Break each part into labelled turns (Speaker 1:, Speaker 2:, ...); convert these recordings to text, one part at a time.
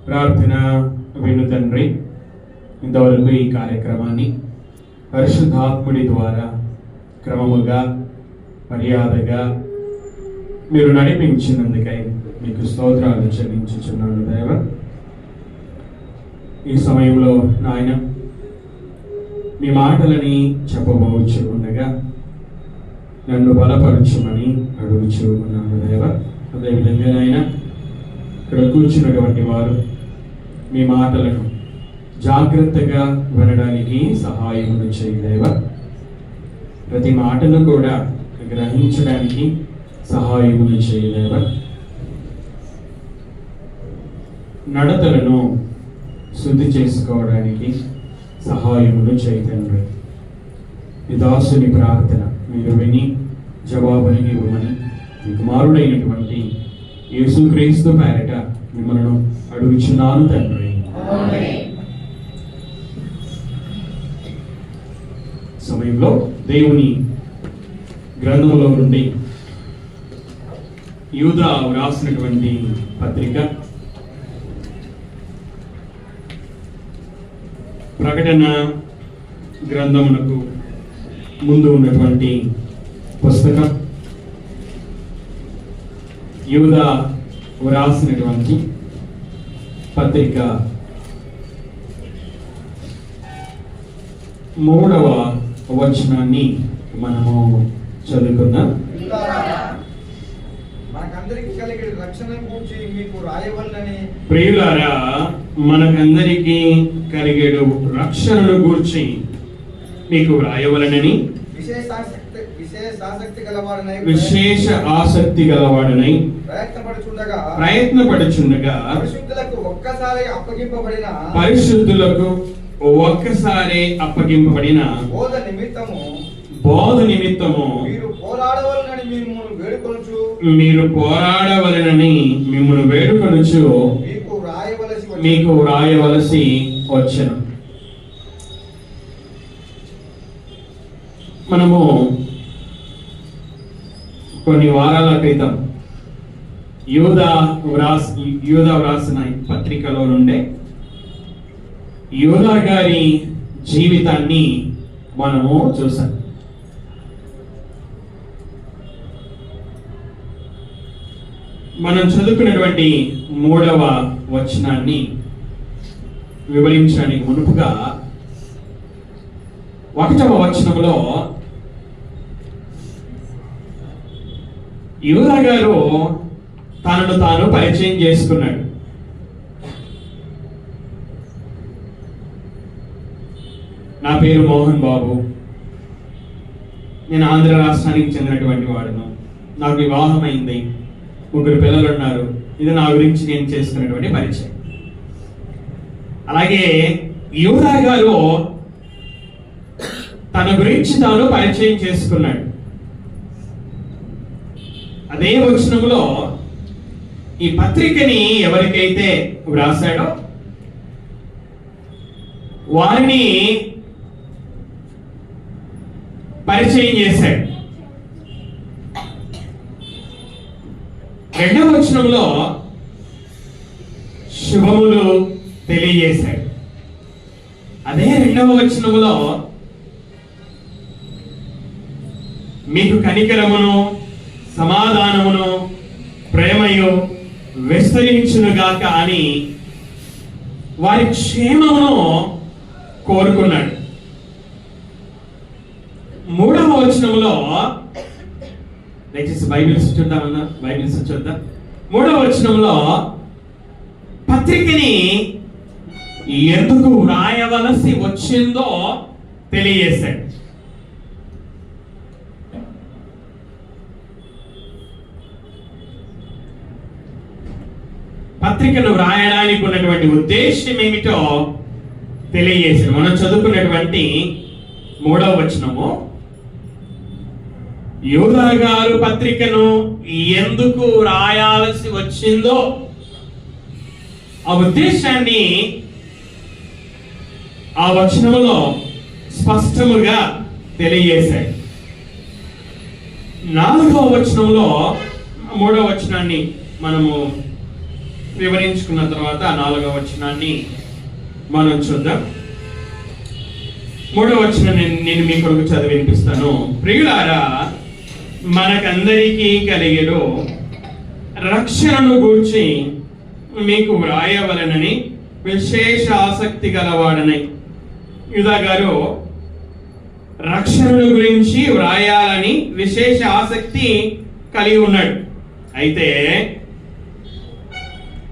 Speaker 1: ప్రార్థన విను తండ్రి, ఇంతవరకు ఈ కార్యక్రమాన్ని పరిశుద్ధాత్ముడి ద్వారా క్రమముగా మర్యాదగా మీరు నడిపించినందుకై మీకు స్తోత్రాలు చెల్లించుచున్నాను దేవ. ఈ సమయంలో నాయన మీ మాటలని చెప్పబోచు ఉండగా నన్ను బలపరచుమని అడుగుచూ ఉన్నాను దేవ. అదేవిధంగా నాయన ఇక్కడ కూర్చున్నటువంటి వారు మీ మాటలను జాగ్రత్తగా వినడానికి సహాయమును చేయలేవ. ప్రతి మాటను కూడా గ్రహించడానికి సహాయమును చేయలేవ. నడతలను శుద్ధి చేసుకోవడానికి సహాయమును చేయతండ్రి. ఈ దాసుని ప్రార్థన మీరు విని జవాబుని ఇవ్వమని మీ కుమారుడైనటువంటి యేసుక్రీస్తు పేరట మిమ్మల్ని అడుగుచున్నాను తండ్రి. సమయంలో దేవుని గ్రంథంలో నుండి యూదా వ్రాసినటువంటి పత్రిక ప్రకటన గ్రంథమునకు ముందు ఉన్నటువంటి పుస్తకం యూదా వ్రాసినటువంటి పత్రిక 3వ వచనాన్ని మనము చదువుకుందాం. ప్రియులారా, మనకందరికి కలిగేడు రక్షణను గూర్చి మీకు వ్రాయవలనని విశేష ఆసక్తి గలవాడనై ప్రయత్నపడుచుండగా పరిశుద్ధులకు ఒక్కసారి అప్పగింపబడిన బోధ నిమిత్తము మీరు పోరాడవలనని మిమ్మల్ని వేడుకొనుచు మీకు వ్రాయవలసి వచ్చెను. మనము కొన్ని వారాల క్రితం యూదా వ్రాసిన పత్రికలో నుండే యూదా గారి జీవితాన్ని మనము చూసాం. మనం చదువుకున్నటువంటి 3వ వచనాన్ని వివరించడానికి మునుపుగా 1వ వచనంలో యూదా గారు తనను తాను పరిచయం చేసుకున్నాడు. నా పేరు మోహన్ బాబు, నేను ఆంధ్ర రాష్ట్రానికి చెందినటువంటి వాడును, నాకు వివాహం అయింది, 3 పిల్లలు ఉన్నారు. ఇది నా గురించి నేను చేసుకున్నటువంటి పరిచయం. అలాగే యూదా గారు తన గురించి తాను పరిచయం చేసుకున్నాడు. అదే వచనంలో ఈ పత్రికని ఎవరికైతే వ్రాసాడో వారిని పరిచయం చేశాడు. 2వ వచనంలో శుభములు తెలియజేశాడు. అదే 2వ వచనంలో మీకు కనికరమును సమాధానమును ప్రేమయు విస్తరించునుగాక అని వారి క్షేమమును కోరుకున్నాడు. 3వ వచనంలో దయచేసి బైబిల్స్ చూద్దామన్నా, బైబిల్స్ చూద్దాం. 3వ వచనంలో పత్రికని ఎందుకు వ్రాయవలసి వచ్చిందో తెలియజేశాడు. పత్రికను వ్రాయడానికి ఉన్నటువంటి ఉద్దేశం ఏమిటో తెలియజేశాడు. మనం చదువుకున్నటువంటి 3వ వచనము యూదా గారు పత్రికను ఎందుకు రాయాల్సి వచ్చిందో ఆ ఉద్దేశాన్ని ఆ వచనములో స్పష్టముగా తెలియజేశాడు. 4వ వచనంలో 3వ వచనాన్ని మనము వివరించుకున్న తర్వాత 4వ వచనాన్ని మనం చూద్దాం. 3వ వచనం నేను మీ కొరకు చదివి వినిపిస్తాను. ప్రియులారా, మనకందరికీ కలిగేలో రక్షణను గూర్చి మీకు వ్రాయవలనని విశేష ఆసక్తి గలవాడనై. యూదా గారు రక్షణను గురించి వ్రాయాలని విశేష ఆసక్తి కలిగి ఉన్నాడు. అయితే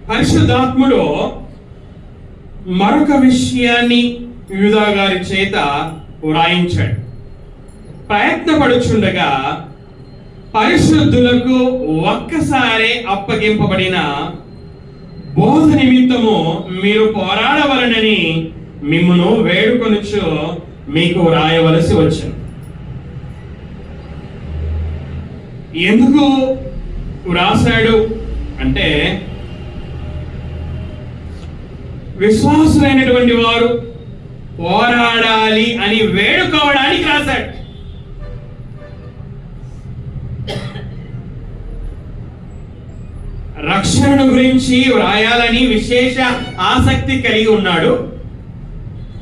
Speaker 1: పరిశుద్ధాత్ముడు మరొక విషయాన్ని యూదా గారి చేత వ్రాయించాడు. ప్రయత్నపడుచుండగా పరిశుద్ధులకు ఒక్కసారే అప్పగింపబడిన బోధ నిమిత్తము మీరు పోరాడవలనని మిమ్మును వేడుకొనుచు మీకు వ్రాయవలసి వచ్చింది. ఎందుకు వ్రాసాడు అంటే, విశ్వాసులైనటువంటి వారు పోరాడాలి అని వేడుకోవడానికి రాశాడు. రక్షణ గురించి వ్రాయాలని విశేష ఆసక్తి కలిగి ఉన్నాడు.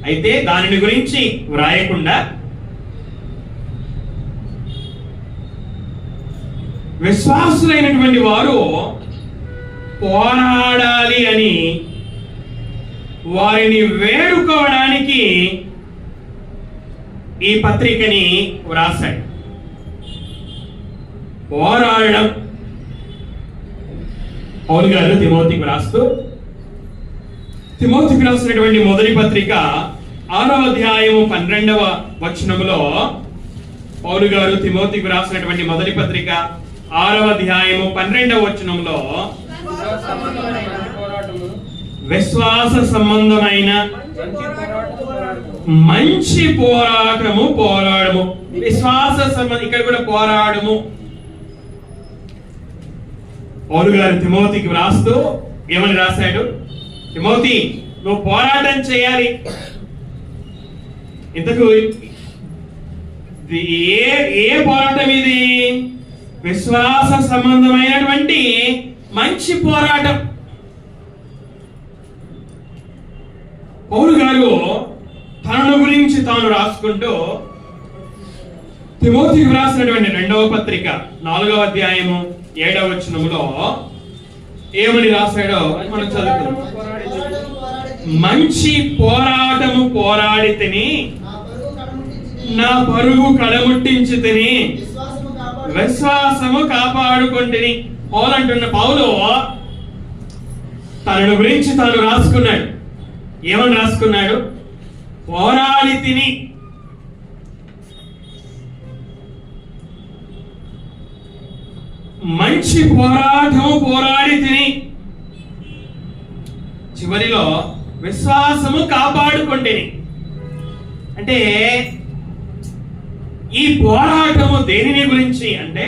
Speaker 1: అయితే దానిని గురించి వ్రాయకుండా విశ్వాసులైనటువంటి వారు పోరాడాలి అని వారిని వేడుకోవడానికి ఈ పత్రికని వ్రాసాడు. పోరాడడం పౌలు గారు తిమోతికి రాస్తూ, తిమోతికి రాసినటువంటి మొదటి పత్రిక 6వ అధ్యాయము 12వ వచనములో పౌలు గారు తిమోతికి రాసినటువంటి మొదటి పత్రిక 6వ అధ్యాయము 12వ వచనంలో విశ్వాస సంబంధమైన మంచి పోరాటము పోరాడము. విశ్వాస సంబంధం, ఇక్కడ కూడా పోరాడము. పౌలు గారు తిమోతికి వ్రాస్తూ ఏమని రాశాడు? తిమోతి, నువ్వు పోరాటం చేయాలి. ఇంతకు ఏ పోరాటం ఇది? విశ్వాస సంబంధమైనటువంటి మంచి పోరాటం. పౌలు గారు తనను గురించి తాను రాసుకుంటూ తిమోతికి వ్రాసినటువంటి 2వ పత్రిక 4వ అధ్యాయము 7వ వచనములో ఏమని రాశాడో మనం చదువుకుందాం. మంచి పోరాటము పోరాడి తిని నా పరుగు కడముట్టించి తిని విశ్వాసము కాపాడుకొంటిని. పౌలు తనను గురించి తాను రాసుకున్నాడు. ఏమని రాసుకున్నాడు? పోరాడి తిని. మంచి పోరాటము పోరాడి తిని చివరిలో విశ్వాసము కాపాడుకొంటిని. అంటే ఈ పోరాటము దేనిని గురించి అంటే,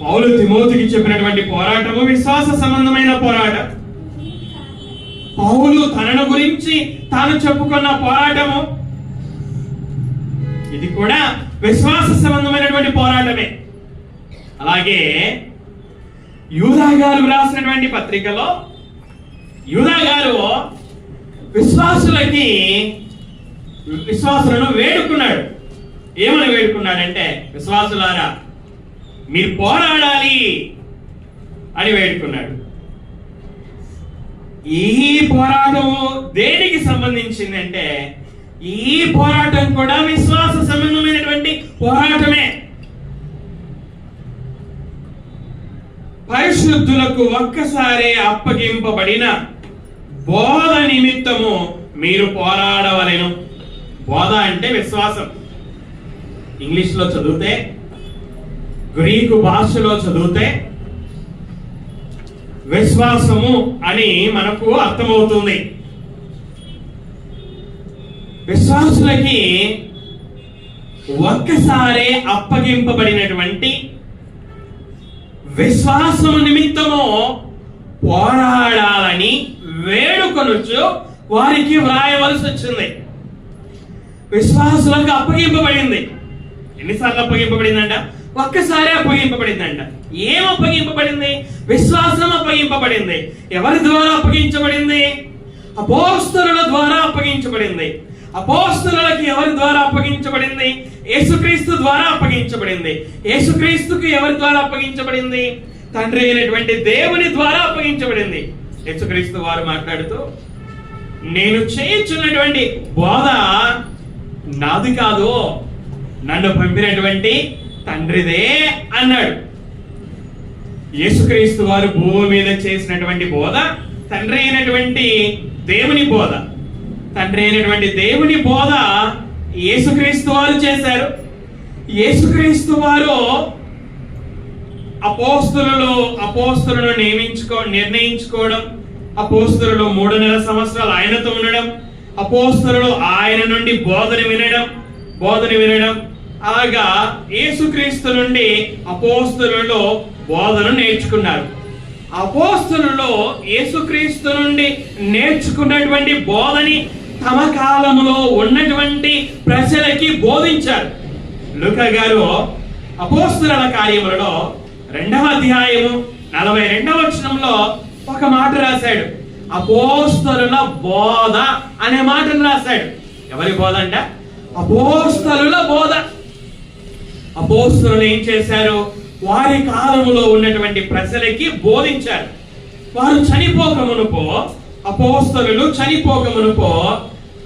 Speaker 1: పౌలు తిమోతికి చెప్పినటువంటి పోరాటము విశ్వాస సంబంధమైన పోరాటం. పౌలు తనను గురించి తాను చెప్పుకున్న పోరాటము ఇది కూడా విశ్వాస సంబంధమైనటువంటి పోరాటమే. అలాగే యూదా గారు రాసినటువంటి పత్రికలో యూదా గారు విశ్వాసులను వేడుకున్నాడు. ఏమని వేడుకున్నాడంటే, విశ్వాసులారా మీరు పోరాడాలి అని వేడుకున్నాడు. ఈ పోరాటము దేనికి సంబంధించిందంటే, ఈ పోరాటం కూడా విశ్వాస సంబంధమైనటువంటి పోరాటమే. పరిశుద్ధులకు ఒక్కసారి అప్పగింపబడిన బోధ నిమిత్తము మీరు పోరాడవలెను. బోధ అంటే విశ్వాసం. ఇంగ్లీష్ లో చదివితే, గ్రీకు భాషలో చదివితే విశ్వాసము అని మనకు అర్థమవుతుంది. విశ్వాసులకి ఒక్కసారే అప్పగింపబడినటువంటి విశ్వాసము నిమిత్తము పోరాడాలని వేడుకొనుచు వారికి వ్రాయవలసి వచ్చింది. విశ్వాసులకు అప్పగింపబడింది. ఎన్నిసార్లు అప్పగింపబడిందంట? ఒక్కసారి అప్పగింపబడింది. అప్పగింపబడిందంట. ఏం అప్పగింపబడింది? విశ్వాసం అప్పగింపబడింది. ఎవరి ద్వారా అప్పగించబడింది? అపోస్తలుల ద్వారా అప్పగించబడింది. అపోస్తలులకి ఎవరి ద్వారా అప్పగించబడింది? యేసుక్రీస్తు ద్వారా అప్పగించబడింది. యేసుక్రీస్తుకి ఎవరి ద్వారా అప్పగించబడింది? తండ్రి అయినటువంటి దేవుని ద్వారా అప్పగించబడింది. యేసుక్రీస్తు వారు మాట్లాడుతూ, నేను చేయుచున్నటువంటి బోధ నాది కాదు, నన్ను పంపినటువంటి తండ్రిదే అన్నాడు. యేసుక్రీస్తు వారు భూమి మీద చేసినటువంటి బోధ తండ్రి అయినటువంటి దేవుని బోధ. తండ్రి అయినటువంటి దేవుని బోధ యేసుక్రీస్తు వారు చేశారు. యేసుక్రీస్తు వారు అపోస్తలులను నిర్ణయించుకోవడం, అపోస్తలులు 3.5 సంవత్సరాలు ఆయనతో ఉండడం, అపోస్తలులు ఆయన నుండి బోధన వినడం, అలాగా యేసుక్రీస్తు నుండి అపోస్తలులు బోధన నేర్చుకున్నారు. అపోస్తలులు యేసుక్రీస్తు నుండి నేర్చుకున్నటువంటి బోధని తమ కాలంలో ఉన్నటువంటి ప్రజలకి బోధించారు. లూకా గారు అపోస్తలుల కార్యములలో 2వ అధ్యాయము 42వ వచనంలో ఒక మాట రాశాడు. అపోస్తలుల బోధ అనే మాటను రాశాడు. ఎవరి బోధ అంట? అపోస్తలుల బోధ. అపోస్తలులు ఏం చేశారు? వారి కాలములో ఉన్నటువంటి ప్రజలకి బోధించారు. వారు అపోస్తలులు చనిపోకమునుపో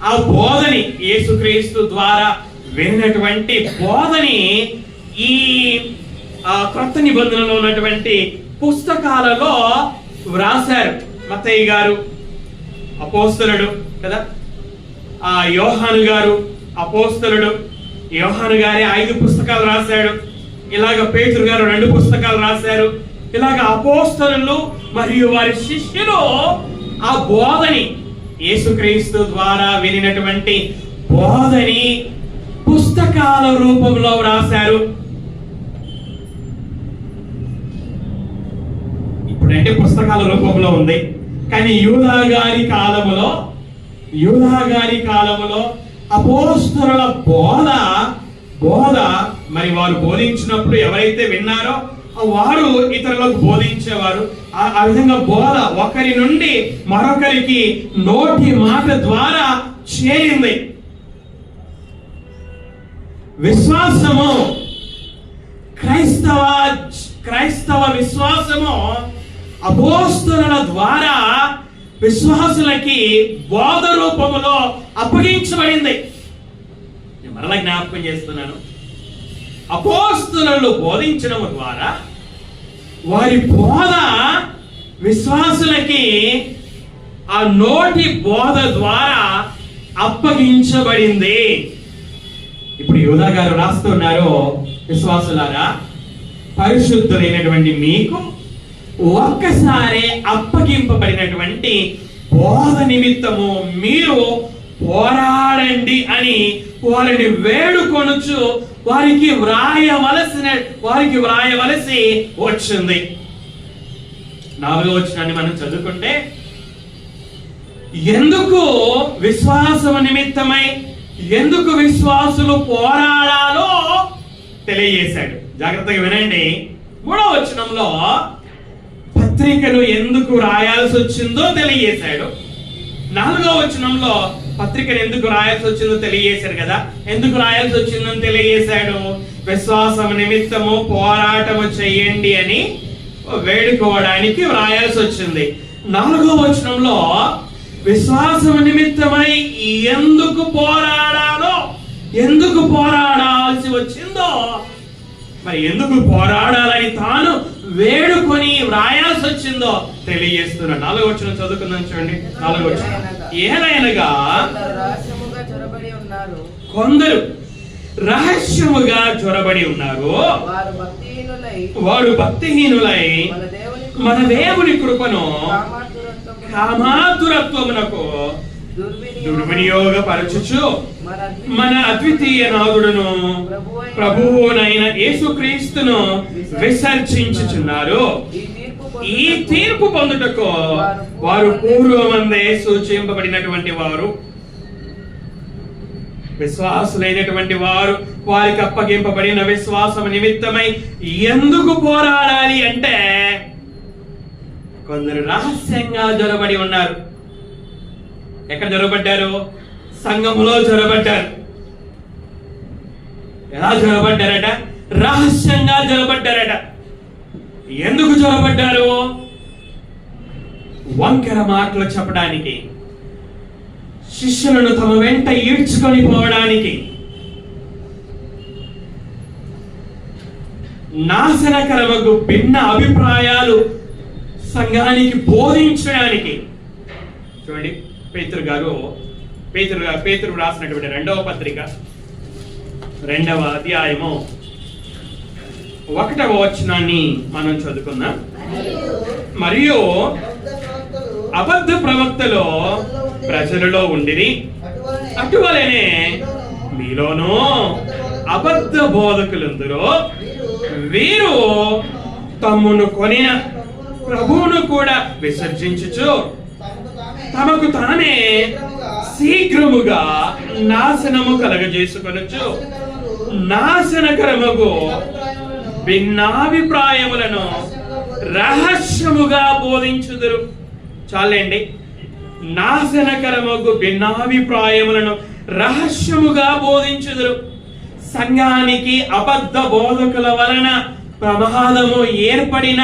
Speaker 1: ఆ బోధని, యేసుక్రీస్తు ద్వారా విన్నటువంటి బోధని ఈ క్రొత్త నిబంధనలో ఉన్నటువంటి పుస్తకాలలో వ్రాసారు. మత్తయి గారు అపోస్తలుడు కదా, యోహాను గారు అపోస్తలుడు. యోహాను గారి 5 పుస్తకాలు రాశాడు. ఇలాగ పేతురు గారు 2 పుస్తకాలు రాశారు. ఇలాగ అపోస్తలులు మరియు వారి శిష్యులు ఆ బోధని, యేసుక్రీస్తు ద్వారా వినినటువంటి బోధని పుస్తకాల రూపంలో వ్రాసారు. ఇప్పుడంటే పుస్తకాల రూపంలో ఉంది, కానీ యూదా గారి కాలములో అపోస్తలుల బోధ మరి వారు బోధించినప్పుడు ఎవరైతే విన్నారో వారు ఇతరులకు బోధించేవారు. ఆ విధంగా బోధ ఒకరి నుండి మరొకరికి నోటి మాట ద్వారా చేరింది. విశ్వాసము, క్రైస్తవ విశ్వాసము అపోస్తలుల ద్వారా విశ్వాసులకి బోధ రూపములో అప్పగించబడింది. మరలా జ్ఞాపకం చేస్తున్నాను. అపోస్తలులు బోధించడం ద్వారా వారి బోధ విశ్వాసులకి ఆ నోటి బోధ ద్వారా అప్పగించబడింది. ఇప్పుడు యూదా గారు రాస్తున్నారు, విశ్వాసులారా, పరిశుద్ధులైనటువంటి మీకు ఒక్కసారి అప్పగింపబడినటువంటి బోధ నిమిత్తము మీరు పోరాడండి అని వారిని వేడుకొనుచు వారికి వ్రాయవలసి వచ్చింది. 4వ వచనాన్ని మనం చదువుకుంటే, ఎందుకు విశ్వాసము నిమిత్తమై ఎందుకు విశ్వాసులు పోరాడాలో తెలియజేశాడు. జాగ్రత్తగా వినండి. 3వ వచనంలో పత్రికను ఎందుకు రాయాల్సి వచ్చిందో తెలియజేశాడు. 4వ వచనంలో పత్రికను ఎందుకు రాయాల్సి వచ్చిందో తెలియజేశారు కదా. ఎందుకు రాయాల్సి వచ్చిందని తెలియజేశాడు. విశ్వాసం నిమిత్తము పోరాటము చేయండి అని వేడుకోవడానికి రాయాల్సి వచ్చింది. 4వ వచనంలో విశ్వాసం నిమిత్తమై ఎందుకు పోరాడాల్సి వచ్చిందో, మరి ఎందుకు పోరాడాలని తాను వేడుకొని వ్రాయాల్సి వచ్చిందో తెలియజేస్తున్నాడు. 4వ వచనం చదువుకుందాం చూడండి. 4వ వచనం, ఏలైనగా కొందరు రహస్యముగా చొరబడి ఉన్నారు, వారు భక్తిహీనులై మన దేవుని కృపను కామాతురత్వమునకు దుర్వినియోగపరచుచు మన అద్వితీయ నాథుడును ప్రభువునైన యేసుక్రీస్తును విసర్జించుచున్నారు. ఈ తీర్పు పొందుటకు వారు పూర్వమందే సూచింపబడినటువంటి వారు. విశ్వాసులైనటువంటి వారు వారికి అప్పగింపబడిన విశ్వాసం నిమిత్తమై ఎందుకు పోరాడాలి అంటే కొందరు రహస్యంగా జొరబడి ఉన్నారు. ఎక్కడ జొరబడ్డారు? సంఘములో జొరబడ్డారు. ఎలా జొరబడ్డారట? రహస్యంగా జొరబడ్డారట. ఎందుకు జొరబడ్డారు? వంకర మాటలు చెప్పడానికి, శిష్యులను తమ వెంట ఈడ్చుకొని పోవడానికి, నాశనకరమగు భిన్న అభిప్రాయాలు సంఘానికి బోధించడానికి. చూడండి, పేతురు రాసినటువంటి 2వ పత్రిక 2వ అధ్యాయము 1వ వచనాన్ని మనం చదువుకుందాం. మరియు అబద్ధ ప్రవక్తలు ప్రజలలో ఉండిరి, అటువలనే మీలోనూ అబద్ధ బోధకులందరూ వీరు తమ్మును కొనిన ప్రభువును కూడా విసర్జించుచు తమకు తానే శీఘ్రముగా నాశనము కలగజేసుకొనొచ్చు నాశనకరమగు భిన్నాభిప్రాయములను రహస్యముగా బోధించుదురు. చాలండి. నాశనకరమగు భిన్నాభిప్రాయములను రహస్యముగా బోధించుదురు. సంఘానికి అబద్ధ బోధకుల వలన ప్రమాదము ఏర్పడిన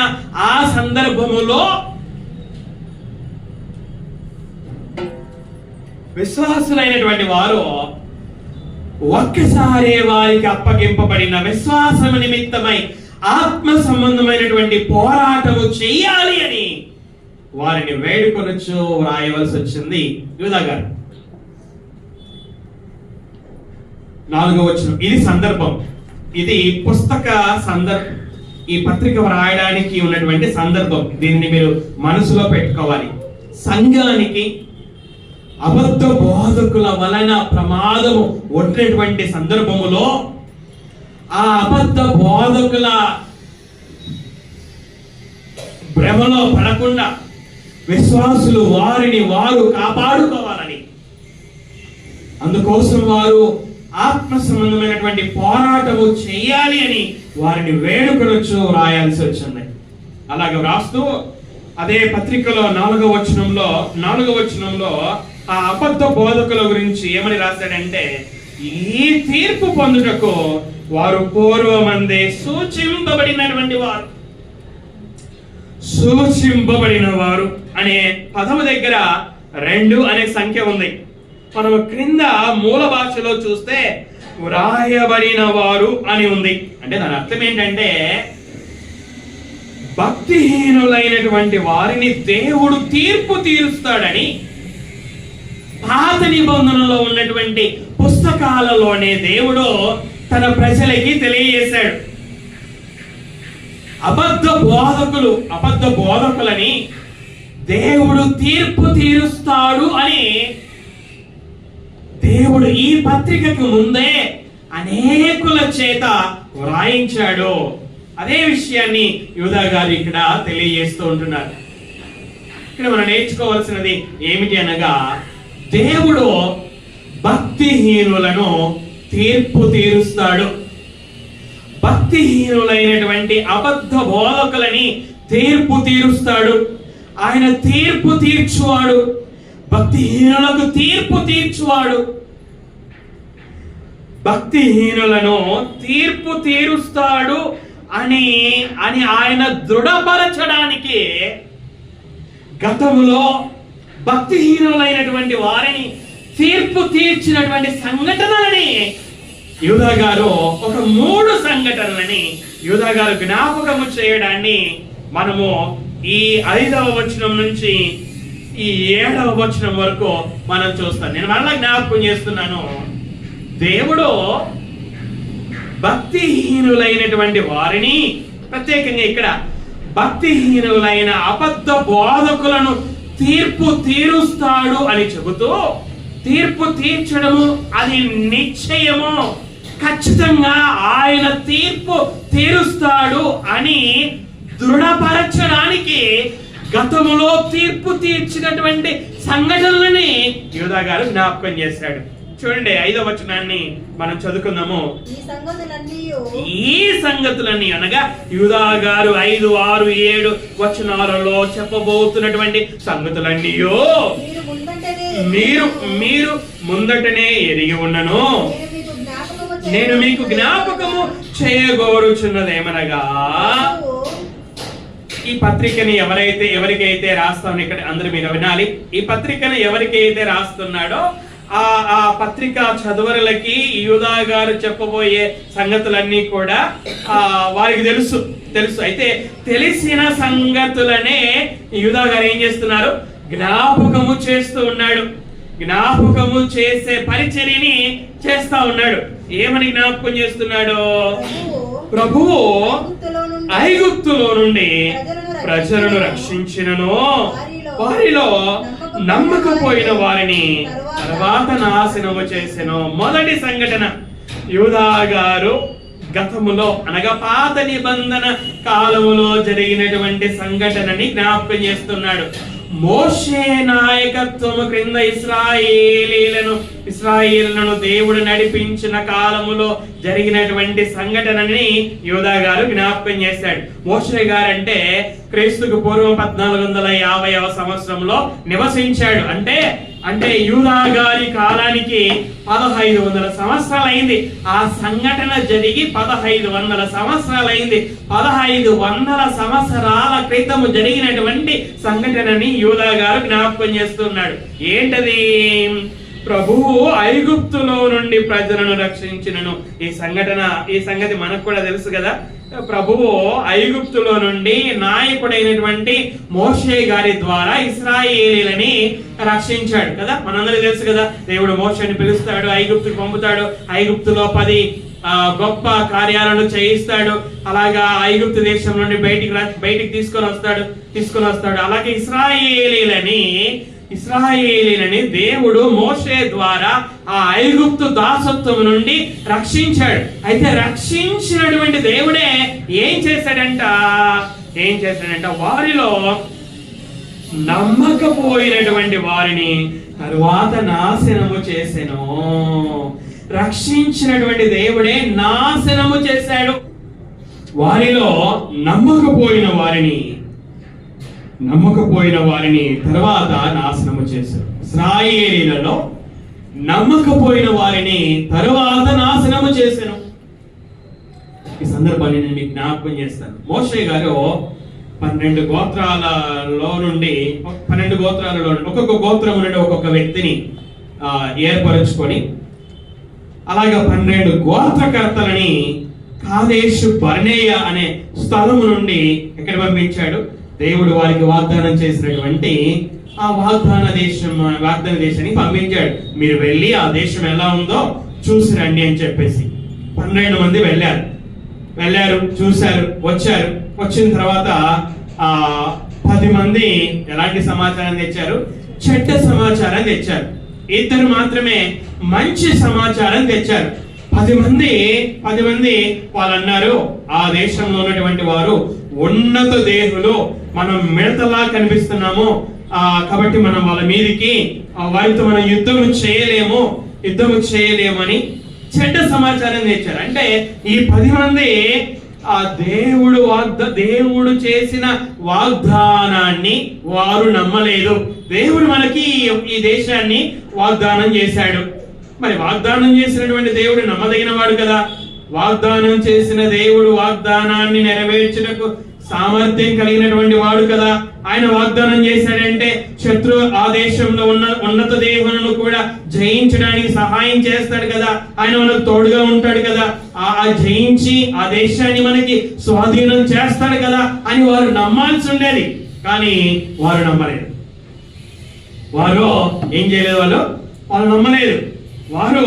Speaker 1: ఆ సందర్భములో విశ్వాసులైనటువంటి వారు ఒక్కసారి వారికి అప్పగింపబడిన విశ్వాసము నిమిత్తమై ఆత్మ సంబంధమైనటువంటి పోరాటము చేయాలి అని వారిని వేడుకొనొచ్చు వ్రాయవలసి వచ్చింది. యూదా గారు 4వ వచనం. ఇది సందర్భం, ఇది పుస్తక సందర్భం, ఈ పత్రిక వ్రాయడానికి ఉన్నటువంటి సందర్భం. దీన్ని మీరు మనసులో పెట్టుకోవాలి. సంఘానికి అబద్ధ బోధకుల వలన ప్రమాదము వచ్చినటువంటి సందర్భములో ఆ అబద్ధ బోధకుల భ్రమలో పడకుండా విశ్వాసులు వారిని వారు కాపాడుకోవాలని, అందుకోసం వారు ఆత్మ సంబంధమైనటువంటి పోరాటము చేయాలి అని వారిని వేడుకొనొచ్చు రాయాల్సి వచ్చింది. అలాగే రాస్తూ అదే పత్రికలో 4వ వచనంలో ఆ అబద్ధ బోధకుల గురించి ఏమని రాశాడంటే, ఈ తీర్పు పొందుటకు వారు పూర్వమందే సూచింపబడిన వారు అనే పదము దగ్గర 2 అనే సంఖ్య ఉంది. మనం క్రింద మూల భాషలో చూస్తే వ్రాయబడిన వారు అని ఉంది. అంటే దాని అర్థం ఏంటంటే, భక్తిహీనులైనటువంటి వారిని దేవుడు తీర్పు తీరుస్తాడని పాత నిబంధనలో ఉన్నటువంటి పుస్తకాలలోనే దేవుడు తన ప్రజలకి తెలియజేశాడు. అబద్ధ బోధకులని దేవుడు తీర్పు తీరుస్తాడు అని దేవుడు ఈ పత్రికకు ముందే అనేకుల చేత వ్రాయించాడు. అదే విషయాన్ని యూదా గారు ఇక్కడ తెలియజేస్తూ ఉంటున్నారు. ఇక్కడ మనం నేర్చుకోవాల్సినది ఏమిటి అనగా, దేవుడు భక్తిహీనులను తీర్పు తీరుస్తాడు. భక్తిహీనులైనటువంటి అబద్ధ బోధకులని తీర్పు తీరుస్తాడు. ఆయన తీర్పు తీర్చువాడు, భక్తిహీనులకు తీర్పు తీర్చువాడు. భక్తిహీనులను తీర్పు తీరుస్తాడు అని ఆయన దృఢపరచడానికి గతంలో భక్తిహీనులైనటువంటి వారిని తీర్పు తీర్చినటువంటి సంఘటనలని యూదా గారు ఒక 3 సంఘటనలని యూదా గారు జ్ఞాపకము చేయడాన్ని మనము ఈ 5వ వచనం నుంచి ఈ 7వ వచనం వరకు మనం చూస్తాం. నేను మరలా జ్ఞాపకం చేస్తున్నాను. దేవుడు భక్తిహీనులైనటువంటి వారిని, ప్రత్యేకంగా ఇక్కడ భక్తిహీనులైన అబద్ధ బోధకులను తీర్పు తీరుస్తాడు అని చెబుతూ, తీర్పు తీర్చడము అది నిశ్చయము, ఖచ్చితంగా ఆయన తీర్పు తీరుస్తాడు అని దృఢపరచడానికి గతములో తీర్పు తీర్చినటువంటి సంఘటనలని యూదా గారు జ్ఞాపకం చేశాడు. చూడండి 5వ వచనాన్ని మనం చదువుకుందాము. ఈ సంగతులన్నీ అనగా యూదా గారు 5, 6, 7 వచనాలలో చెప్పబోతున్నటువంటి సంగతులన్నీ మీరు ముందటనే ఎరిగి ఉన్నను, నేను మీకు జ్ఞాపకము చేయగోరుచున్నదేమనగా, ఈ పత్రికని ఎవరికైతే రాస్తాను, ఇక్కడ అందరూ మీరు వినాలి, ఈ పత్రికను ఎవరికైతే రాస్తున్నాడో ఆ పత్రిక చదువరులకి యూదా గారు చెప్పబోయే సంగతులన్నీ కూడా వారికి తెలుసు. అయితే తెలిసిన సంగతులనే యూదా గారు ఏం చేస్తున్నారు? జ్ఞాపకము చేస్తూ ఉన్నాడు. జ్ఞాపకము చేసే పరిచర్యని చేస్తా ఉన్నాడు. ఏమని జ్ఞాపకం చేస్తున్నాడు? ప్రభువు ఐగుప్తులో నుండి ప్రజలను రక్షించినను, వారిలో నమ్మకపోయిన వారిని తర్వాత నాశనము చేసెను. మొదటి సంఘటన, యూదా గారు గతములో అనగా పాత నిబంధన కాలములో జరిగినటువంటి సంఘటనని జ్ఞాపకం చేస్తున్నాడు. మోషే నాయకత్వము క్రింద ఇశ్రాయేలులను దేవుడు నడిపించిన కాలములో జరిగినటువంటి సంఘటనని యూదా గారు జ్ఞాపకం చేశాడు. మోషే గారు అంటే క్రీస్తుకు పూర్వం 1450వ సంవత్సరంలో నివసించాడు. అంటే యూదా గారి కాలానికి 1500 సంవత్సరాలైంది. ఆ సంఘటన జరిగి 1500 సంవత్సరాలైంది. 1500 సంవత్సరాల క్రితము జరిగినటువంటి సంఘటనని యూదా గారు జ్ఞాపకం చేస్తున్నాడు. ఏంటది? ప్రభువు ఐగుప్తులో నుండి ప్రజలను రక్షించినను. ఈ సంగతి మనకు కూడా తెలుసు కదా. ప్రభువు ఐగుప్తులో నుండి నాయకుడైనటువంటి మోషే గారి ద్వారా ఇశ్రాయేలీలని రక్షించాడు కదా. మనందరికీ తెలుసు కదా. దేవుడు మోషేని పిలుస్తాడు, ఐగుప్తుకు పంపుతాడు. ఐగుప్తులో 10 గొప్ప కార్యాలను చేయిస్తాడు. అలాగా ఐగుప్తు దేశం నుండి బయటికి తీసుకొని వస్తాడు. అలాగే ఇశ్రాయేలీలని దేవుడు మోషే ద్వారా ఆ ఐగుప్తు దాసత్వం నుండి రక్షించాడు. అయితే రక్షించినటువంటి దేవుడే ఏం చేశాడంట? వారిలో నమ్మకపోయినటువంటి వారిని తరువాత నాశనము చేసెను. రక్షించినటువంటి దేవుడే నాశనము చేశాడు. వారిలో నమ్మకపోయిన వారిని తర్వాత నాశనము చేశారు. ఇశ్రాయేలీలలో నమ్మకపోయిన వారిని తరువాత నాశనము చేశాను. ఈ సందర్భాన్ని నేను మీకు జ్ఞాపకం చేస్తాను. మోషే గారు 12 గోత్రాలలో నుండి ఒక్కొక్క గోత్రం నుండి ఒక్కొక్క వ్యక్తిని ఏర్పరచుకొని అలాగా 12 గోత్రకర్తలని కాదేశు బర్నేయ అనే స్థలము నుండి ఎక్కడ పంపించాడు? దేవుడు వారికి వాగ్దానం చేసినటువంటి ఆ వాగ్దాన దేశాన్ని పంపించాడు. మీరు వెళ్ళి ఆ దేశం ఎలా ఉందో చూసి రండి అని చెప్పేసి 12 మంది వెళ్ళారు, చూశారు, వచ్చారు. వచ్చిన తర్వాత 10 మంది ఎలాంటి సమాచారం తెచ్చారు? చెడ్డ సమాచారం తెచ్చారు. 2 మాత్రమే మంచి సమాచారం తెచ్చారు. 10 మంది వాళ్ళు అన్నారు, ఆ దేశంలో ఉన్నటువంటి వారు ఉన్నత దేహులు, మనం మిడతలా కనిపిస్తున్నాము, కాబట్టి మనం వాళ్ళ మీదికి వారితో మనం యుద్ధము చేయలేమని చెడ్డ సమాచారం తెచ్చారు. అంటే ఈ 10 మంది ఆ దేవుడు చేసిన వాగ్దానాన్ని వారు నమ్మలేదు. దేవుడు మనకి ఈ దేశాన్ని వాగ్దానం చేశాడు. మరి వాగ్దానం చేసినటువంటి దేవుడు నమ్మదగిన వాడు కదా. వాగ్దానం చేసిన దేవుడు వాగ్దానాన్ని నెరవేర్చుటకు సామర్థ్యం కలిగినటువంటి వాడు కదా. ఆయన వాగ్దానం చేశాడంటే ఆ దేశంలో ఉన్న ఉన్నత దేవులను కూడా జయించడానికి సహాయం చేస్తాడు కదా. ఆయన మనకు తోడుగా ఉంటాడు కదా. ఆ జయించి ఆ దేశాన్ని మనకి స్వాధీనం చేస్తాడు కదా అని వారు నమ్మాల్సి ఉండేది. కానీ వారు నమ్మలేదు. వారు ఏం చేయలేదు? వాళ్ళు నమ్మలేదు. వారు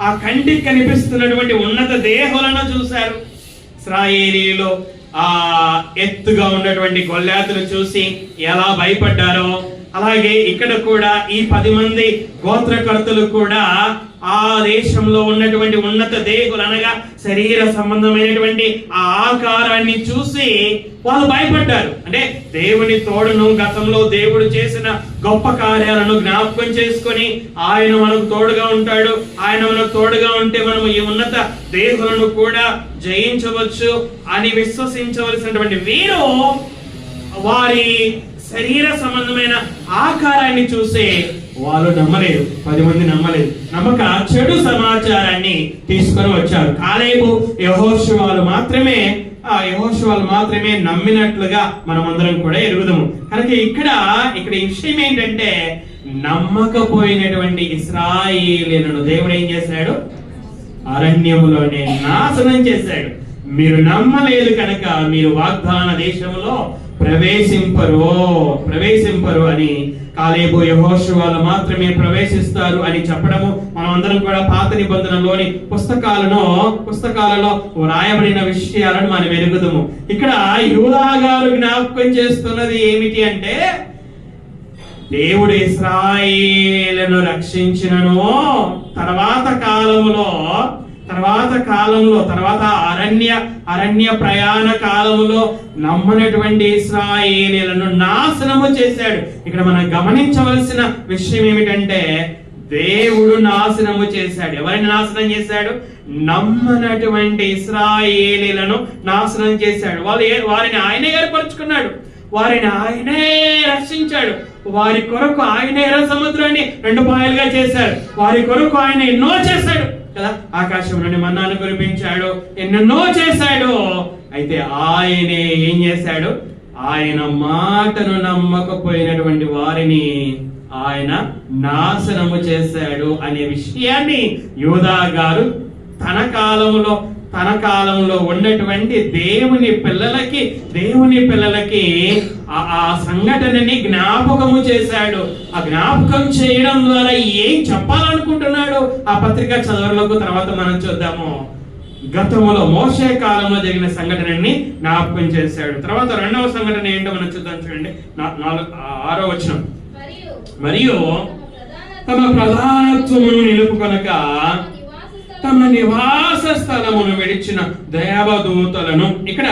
Speaker 1: ఆ కంటికి కనిపిస్తున్నటువంటి ఉన్నత దేహులను చూశారు. ఇశ్రాయేలీయులు ఆ ఎత్తుగా ఉన్నటువంటి గొల్లాతులు చూసి ఎలా భయపడ్డారో, అలాగే ఇక్కడ కూడా ఈ 10 మంది గోత్రకర్తలు కూడా ఆ దేశంలో ఉన్నటువంటి ఉన్నత దేహులు అనగా శరీర సంబంధమైనటువంటి ఆ ఆకారాన్ని చూసి వాళ్ళు భయపడ్డారు. అంటే దేవుని తోడును, గతంలో దేవుడు చేసిన గొప్ప కార్యాలను జ్ఞాపకం చేసుకొని ఆయన మనకు తోడుగా ఉంటాడు, ఆయన మనకు తోడుగా ఉంటే మనం ఈ ఉన్నత దేహులను కూడా జయించవచ్చు అని విశ్వసించవలసినటువంటి వీరు వారి శరీర సంబంధమైన ఆకారాన్ని చూసి వాళ్ళు నమ్మలేదు. 10 మంది నమ్మలేదు. నమ్మక చెడు సమాచారాన్ని తీసుకొని వచ్చారు. కాలేబు యెహోషువలు మాత్రమే నమ్మినట్లుగా మనమందరం కూడా ఎరుగుదాము. కనుక ఇక్కడ ఈ విషయం ఏంటంటే, నమ్మకపోయినటువంటి ఇశ్రాయేలీయులను దేవుడు ఏం చేశాడు? అరణ్యములోనే నాశనం చేశాడు. మీరు నమ్మలేదు కనుక మీరు వాగ్దాన దేశంలో ప్రవేశింపరు అని కాలేబు యెహోషువలు మాత్రమే ప్రవేశిస్తారు అని చెప్పడము మనం అందరం కూడా పాత నిబంధనలోని పుస్తకాలలో వ్రాయబడిన విషయాలను మనం ఎరుగుదాము. ఇక్కడ యూదా గారు జ్ఞాపకం చేస్తున్నది ఏమిటి అంటే, దేవుడు ఇశ్రాయేలును రక్షించినను తర్వాత అరణ్య ప్రయాణ కాలములో నమ్మనటువంటి ఇశ్రాయేలీయులను నాశనము చేశాడు. ఇక్కడ మనం గమనించవలసిన విషయం ఏమిటంటే, దేవుడు నాశనము చేశాడు. ఎవరిని నాశనం చేశాడు? నమ్మనటువంటి ఇశ్రాయేలీయులను నాశనం చేశాడు. వారిని ఆయనే ఏర్పరచుకున్నాడు, వారిని ఆయనే రక్షించాడు. వారి కొరకు ఆయనే ఎర్ర సముద్రాన్ని 2 పాయలుగా చేశాడు. వారి కొరకు ఆయన ఎన్నో చేశాడు కదా. ఆకాశం నుండి మన్నాను కురిపించాడు, ఎన్నెన్నో చేశాడు. అయితే ఆయనే ఏం చేశాడు? ఆయన మాటను నమ్మకపోయినటువంటి వారిని ఆయన నాశనము చేశాడు అనే విషయాన్ని యూదా గారు తన కాలంలో ఉన్నటువంటి దేవుని పిల్లలకి ఆ సంఘటనని జ్ఞాపకము చేశాడు. ఆ జ్ఞాపకం చేయడం ద్వారా ఏం చెప్పాలనుకుంటున్నాడు ఆ పత్రిక చదవరులకు తర్వాత మనం చూద్దాము. గతంలో మోషే కాలంలో జరిగిన సంఘటనని జ్ఞాపకం చేశాడు. తర్వాత 2వ సంఘటన ఏంటో మనం చూద్దాం. చూడండి 6వ వచనం. మరియు తమ ప్రధానత్వమును నిలుపుకొనక తమ నివాస స్థలమును విడిచిన దేవదూతలను, ఇక్కడ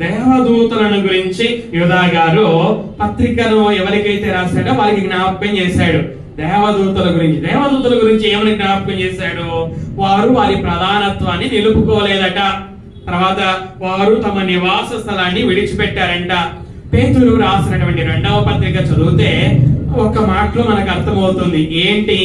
Speaker 1: దేవదూతలను గురించి యూదా గారు పత్రికను ఎవరికైతే రాశాడో వారికి జ్ఞాపకం చేశాడు. దేవదూతల గురించి ఏమని జ్ఞాపకం చేశాడు? వారు వారి ప్రధానత్వాన్ని నిలుపుకోలేదట. తర్వాత వారు తమ నివాస స్థలాన్ని విడిచిపెట్టారంట. పేతురు రాసినటువంటి 2వ పత్రిక చదివితే ఒక మాటలో మనకు అర్థమవుతుంది. ఏంటి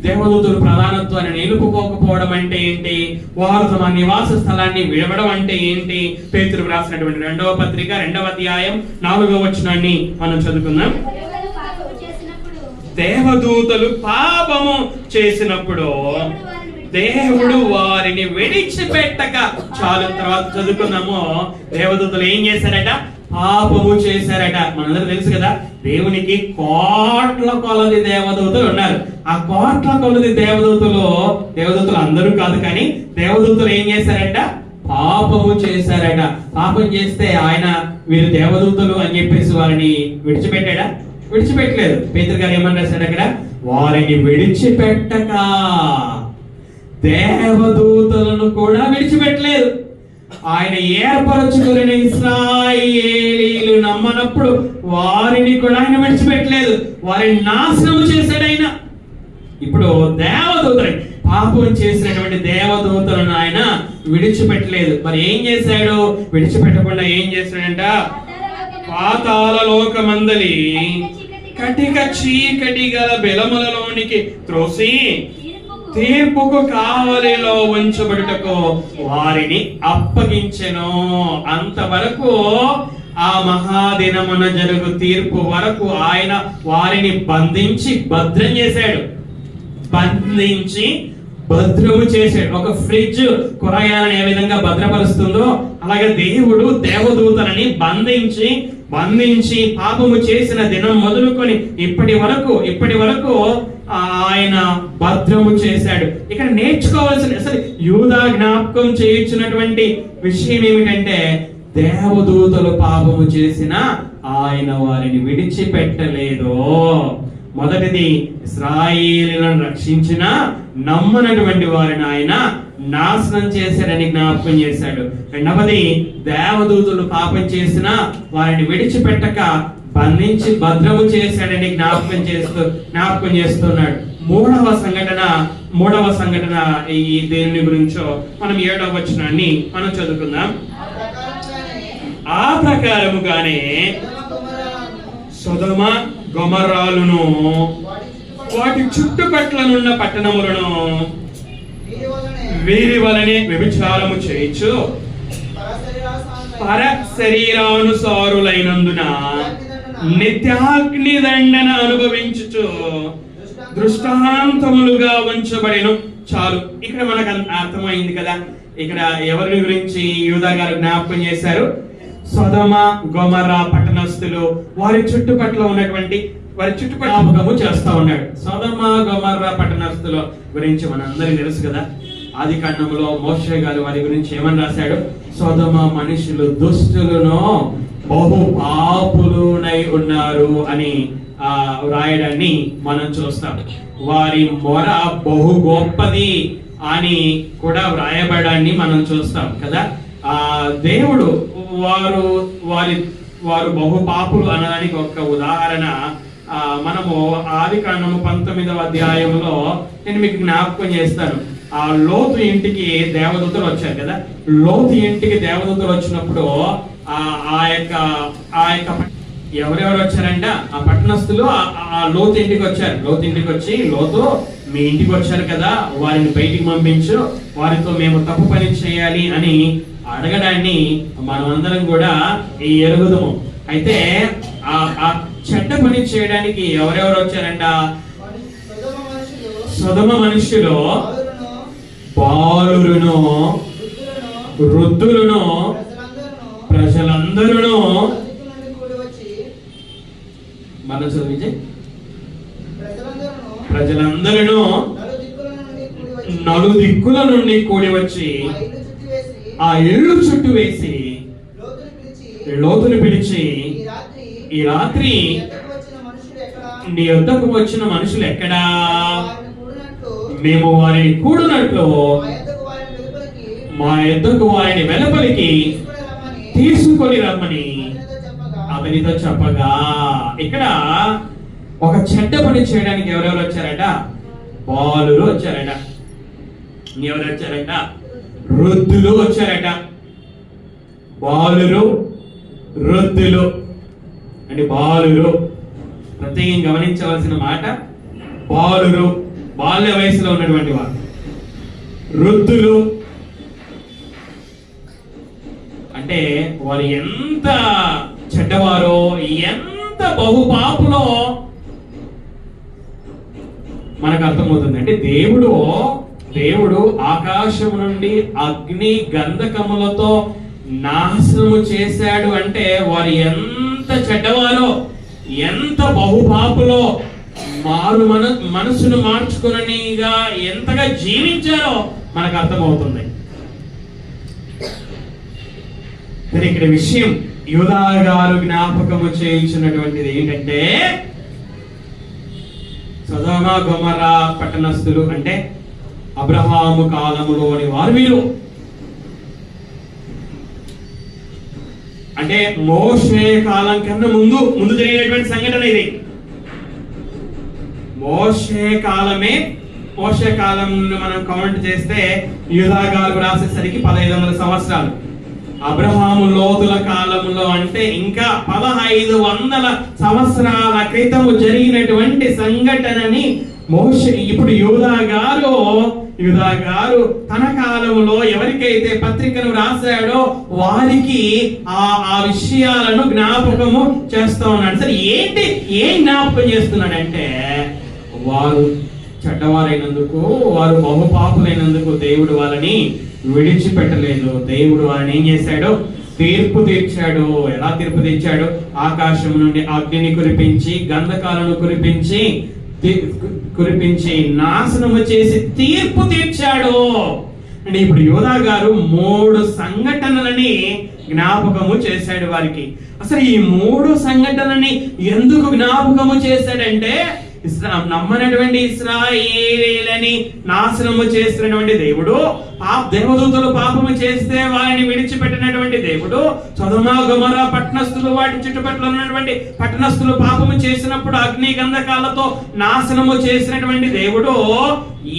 Speaker 1: దేవదూతలు ప్రధానత్వాన్ని నిలుపుకోకపోవడం అంటే ఏంటి? వారు తమ నివాస స్థలాన్ని విడవడం అంటే ఏంటి? పేతురు రాసినటువంటి 2వ పత్రిక 2వ అధ్యాయం 4వ వచనాన్ని మనం చదువుకుందాం. దేవదూతలు పాపము చేసినప్పుడు దేవుడు వారిని విడిచిపెట్టక చాలు. తర్వాత చదువుకున్నాము. దేవదూతలు ఏం చేశారట? పాపము చేశారట. మనందరూ తెలుసు కదా, దేవునికి కోట్ల కొలది దేవదూతలు ఉన్నారు. ఆ కోట్ల కొలది దేవదూతలు అందరూ కాదు, కానీ దేవదూతలు ఏం చేశారట? పాపము చేశారట. పాపం చేస్తే ఆయన వీరు దేవదూతలు అని చెప్పేసి వారిని విడిచిపెట్టాడా? విడిచిపెట్టలేదు. పేతురు గారు ఏమని రాశాడు అక్కడ? వారిని విడిచిపెట్టక దేవదూతలను కూడా విడిచిపెట్టలేదు. ఆయన ఏర్పరచుకుని ఇశ్రాయేలీయులు నమ్మనప్పుడు వారిని కూడా ఆయన విడిచిపెట్టలేదు. వారిని నాశనం చేశాడు ఆయన. ఇప్పుడు దేవదూతలు, పాపం చేసినటువంటి దేవదూతలను ఆయన విడిచిపెట్టలేదు. మరి ఏం చేశాడు? విడిచిపెట్టకుండా ఏం చేశాడంట? పాతాళ లోకమందలి కటిక చీకటి గల బెలములలోనికి త్రోసి తీర్పుకు కావలిలో ఉంచబడుటకు వారిని అప్పగించెను. అంతవరకు ఆ మహాదినమున జరుగు తీర్పు వరకు ఆయన వారిని బంధించి భద్రం చేశాడు. భద్రము చేశాడు. ఒక ఫ్రిడ్జ్ కూరగాయలను ఏ విధంగా భద్రపరుస్తుందో అలాగే దేవుడు దేవదూతలని బంధించి పాపము చేసిన దినం మొదలుకొని ఇప్పటి వరకు ఆయన భద్రము చేశాడు. ఇక్కడ నేర్చుకోవాల్సిన, అసలు యూదా జ్ఞాపకం చేయించినటువంటి విషయం ఏమిటంటే, దేవదూతలు పాపము చేసిన ఆయన వారిని విడిచిపెట్టలేదు. మొదటిది ఇశ్రాయేలులను రక్షించిన నమ్మనటువంటి వారిని ఆయన నాశనం చేశాడని జ్ఞాపకం చేశాడు. రెండవది దేవదూతలు పాపం చేసిన వారిని విడిచిపెట్టక బంధించి భద్రము చేశాడని జ్ఞాపకం చేస్తున్నాడు. మూడవ సంఘటన ఈ దేని గురించో మనం 7వ వచనాన్ని మనం చదువుకుందాం. ఆ ప్రకారముగానే సొదొమ గొమొర్రాలను వాటి చుట్టుపట్లనున్న పట్టణములను వీరి వలనే వ్యభిచారము చేయించు పర శరీరానుసారులైనందున నిత్యాగ్ని దండన అనుభవించుచు దృష్టాంతములుగా ఉంచబడిను. చాలు, ఇక్కడ మనకు అర్థమైంది కదా. ఇక్కడ ఎవరి గురించి యూదా గారు జ్ఞాపకం చేశారు? సొదొమ గొమొర్రా పట్టణస్థులు, వారి చుట్టుపక్కల చేస్తా ఉన్నాడు. సొదొమ గొమొర్రా పట్టణస్థుల గురించి మనందరికీ తెలుసు కదా. ఆది కాండములో మోషే గారు వారి గురించి ఏమని రాశాడు? సొదొమ మనుషులు దుష్టులను బహు పాపులునై ఉన్నారు అని రాయడాన్ని మనం చూస్తాం. వారి మొర బహు గొప్పది అని కూడా వ్రాయబడాన్ని మనం చూస్తాం కదా. దేవుడు వారు బహు పాపులు అనడానికి ఒక ఉదాహరణ మనము ఆది కాండము 19వ అధ్యాయంలో నేను మీకు జ్ఞాపకం చేస్తాను. ఆ లోతు ఇంటికి దేవదూతలు వచ్చారు కదా. లోతు ఇంటికి దేవదూతలు వచ్చినప్పుడు ఆ యొక్క ఎవరెవరు వచ్చారంట? ఆ పట్టణస్థులు ఆ లోతు ఇంటికి వచ్చారు. లోతు ఇంటికి వచ్చి, లోతు మీ ఇంటికి వచ్చారు కదా, వారిని బయటికి పంపించు, వారితో మేము తప్పు పని చేయాలి అని అడగడాన్ని మనమందరం కూడా ఎరుగుదము. అయితే ఆ చెడ్డ పని చేయడానికి ఎవరెవరు వచ్చారంట? సొదొమ మనుషులు, బాలురును, వృద్ధులను, ప్రజలందరూ మన చదివించే ప్రజలందరూ నలుదిక్కుల నుండి కూడి వచ్చి ఆ ఇల్లు చుట్టూ వేసి లోతుని పిలిచి, ఈ రాత్రి నీ వద్దకు వచ్చిన మనుషులు ఎక్కడా? మేము వారిని కూడినట్లు మా యొద్దకు వారిని వెలుపలికి తీసుకొని రమ్మని అతనితో చెప్పగా, ఇక్కడ ఒక చెడ్డ పని చేయడానికి ఎవరెవరు వచ్చారట? బాలురు వచ్చారట. ఎవరు వచ్చారట? వృద్ధులు వచ్చారట. బాలురు, వృద్ధులు అంటే బాలురు ప్రత్యేకంగా గమనించవలసిన మాట. బాలురు బాల్య వయసులో ఉన్నటువంటి వారు. వృద్ధులు అంటే వారు ఎంత చెడ్డవారో, ఎంత బహుపాపులో మనకు అర్థమవుతుంది. అంటే దేవుడు ఆకాశం నుండి అగ్ని గంధకములతో నాశనము చేశాడు అంటే వారు ఎంత చెడ్డవారో, ఎంత బహుపాపులో, మనసును మార్చుకునిగా ఎంతగా జీవించారో మనకు అర్థమవుతుంది. ఇక్కడ విషయం యూదా గారు జ్ఞాపకము చేయించినటువంటిది ఏంటంటే, సొదొమ గొమొర్రా పట్టణస్థులు అంటే అబ్రహాము కాలములోని వారు వీరు. అంటే మోషే కాలం కన్నా ముందు జరిగినటువంటి సంఘటన ఇది. మోషే కాలం మనం కౌంట్ చేస్తే యూదా గారు రాసేసరికి 1500 సంవత్సరాలు. అబ్రహాము లోతుల కాలంలో అంటే ఇంకా 1500 సంవత్సరాల క్రితము జరిగినటువంటి సంఘటనని మోషే ఇప్పుడు యూదా గారు తన కాలంలో ఎవరికైతే పత్రికను రాశాడో వారికి ఆ విషయాలను జ్ఞాపకము చేస్తా ఉన్నాడు. సరే ఏం జ్ఞాపకం చేస్తున్నాడంటే, వారు చెడ్డవారైనందుకు, వారు బహుపాపులైనందుకు దేవుడు వాళ్ళని విడిచిపెట్టలేదు. దేవుడు వాళ్ళని ఏం చేశాడు? తీర్పు తీర్చాడు. ఎలా తీర్పు తీర్చాడు? ఆకాశం నుండి అగ్నిని కురిపించి, గంధకాలను కురిపించి నాశనము చేసి తీర్పు తీర్చాడు. అంటే ఇప్పుడు యూదా గారు 3 సంఘటనలని జ్ఞాపకము చేశాడు వారికి. అసలు ఈ 3 సంఘటనని ఎందుకు జ్ఞాపకము చేశాడంటే, నమ్మనటువంటి ఇశ్రాయేలీయులని నాశనము చేస్తున్నటువంటి దేవుడు, దేవదూతలు పాపము చేస్తే వారిని విడిచిపెట్టినటువంటి దేవుడు, సొదొమ గొమొర్రా పట్టణస్థులు వాటి చుట్టుపక్కల ఉన్నటువంటి పట్టణస్థులు పాపము చేసినప్పుడు అగ్ని గంధకాలతో నాశనము చేసినటువంటి దేవుడు,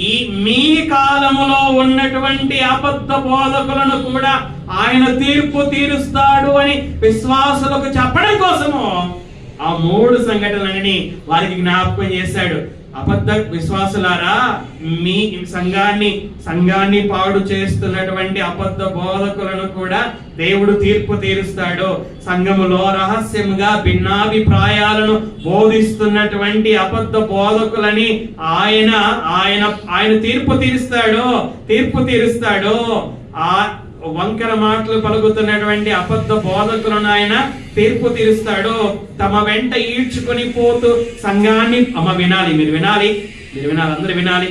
Speaker 1: ఈ మీ కాలములో ఉన్నటువంటి అబద్ధ బోధకులను కూడా ఆయన తీర్పు తీరుస్తాడు అని విశ్వాసులకు చెప్పడం కోసము ఆ 3 సంఘటనలని వారికి జ్ఞాపకం చేశాడు. అబద్ధ విశ్వాసులారా, మీ సంఘాన్ని పాడు చేస్తున్నటువంటి అబద్ధ బోధకులను కూడా దేవుడు తీర్పు తీరుస్తాడు. సంఘములో రహస్యంగా భిన్నాభిప్రాయాలను బోధిస్తున్నటువంటి అబద్ధ బోధకులని ఆయన తీర్పు తీరుస్తాడు. ఆ వంకర మాటలు పలుకుతున్నటువంటి అబద్ధ బోధకులను ఆయన తీర్పు తీరుస్తాడు. తమ వెంట ఈడ్చుకొని పోతూ సంఘాన్ని వినాలి, మీరు వినాలి, అందరూ వినాలి.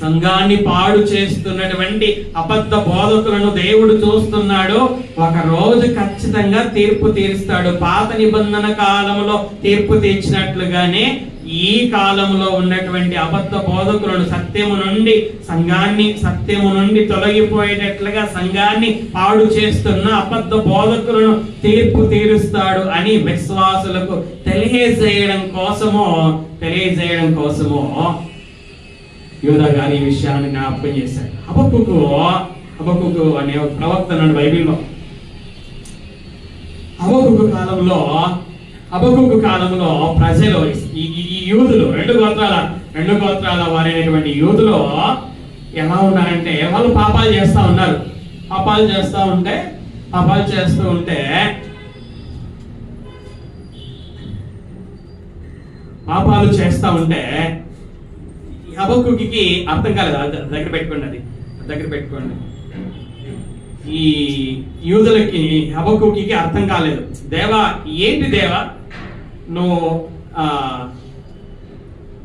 Speaker 1: సంఘాన్ని పాడు చేస్తున్నటువంటి అబద్ధ బోధకులను దేవుడు చూస్తున్నాడు. ఒక రోజు ఖచ్చితంగా తీర్పు తీరుస్తాడు. పాత నిబంధన కాలంలో తీర్పు తీర్చినట్లుగానే ఈ కాలంలో ఉన్నటువంటి అబద్ధ బోధకులను సత్యము నుండి తొలగిపోయేటట్లుగా సంఘాన్ని పాడు చేస్తున్న అబద్ధ బోధకులను తీర్పు తీరుస్తాడు అని విశ్వాసులకు తెలియజేయడం కోసమో యోధా గారు ఈ విషయాన్ని జ్ఞాపకం చేశాడు. హబక్కుకు అనే ఒక ప్రవక్త ఉన్నాడు బైబిల్లో. హబక్కుకు కాలంలో ప్రజలు, ఈ యూదులు, రెండు గోత్రాల వారైనటువంటి యూదులు ఎలా ఉన్నారంటే, వాళ్ళు పాపాలు చేస్తూ ఉంటే హబక్కుకి అర్థం కాలేదు. దగ్గర పెట్టుకోండి. ఈ యూదులకి హబక్కుకి అర్థం కాలేదు. దేవా, ఏంటి దేవా, నువ్వు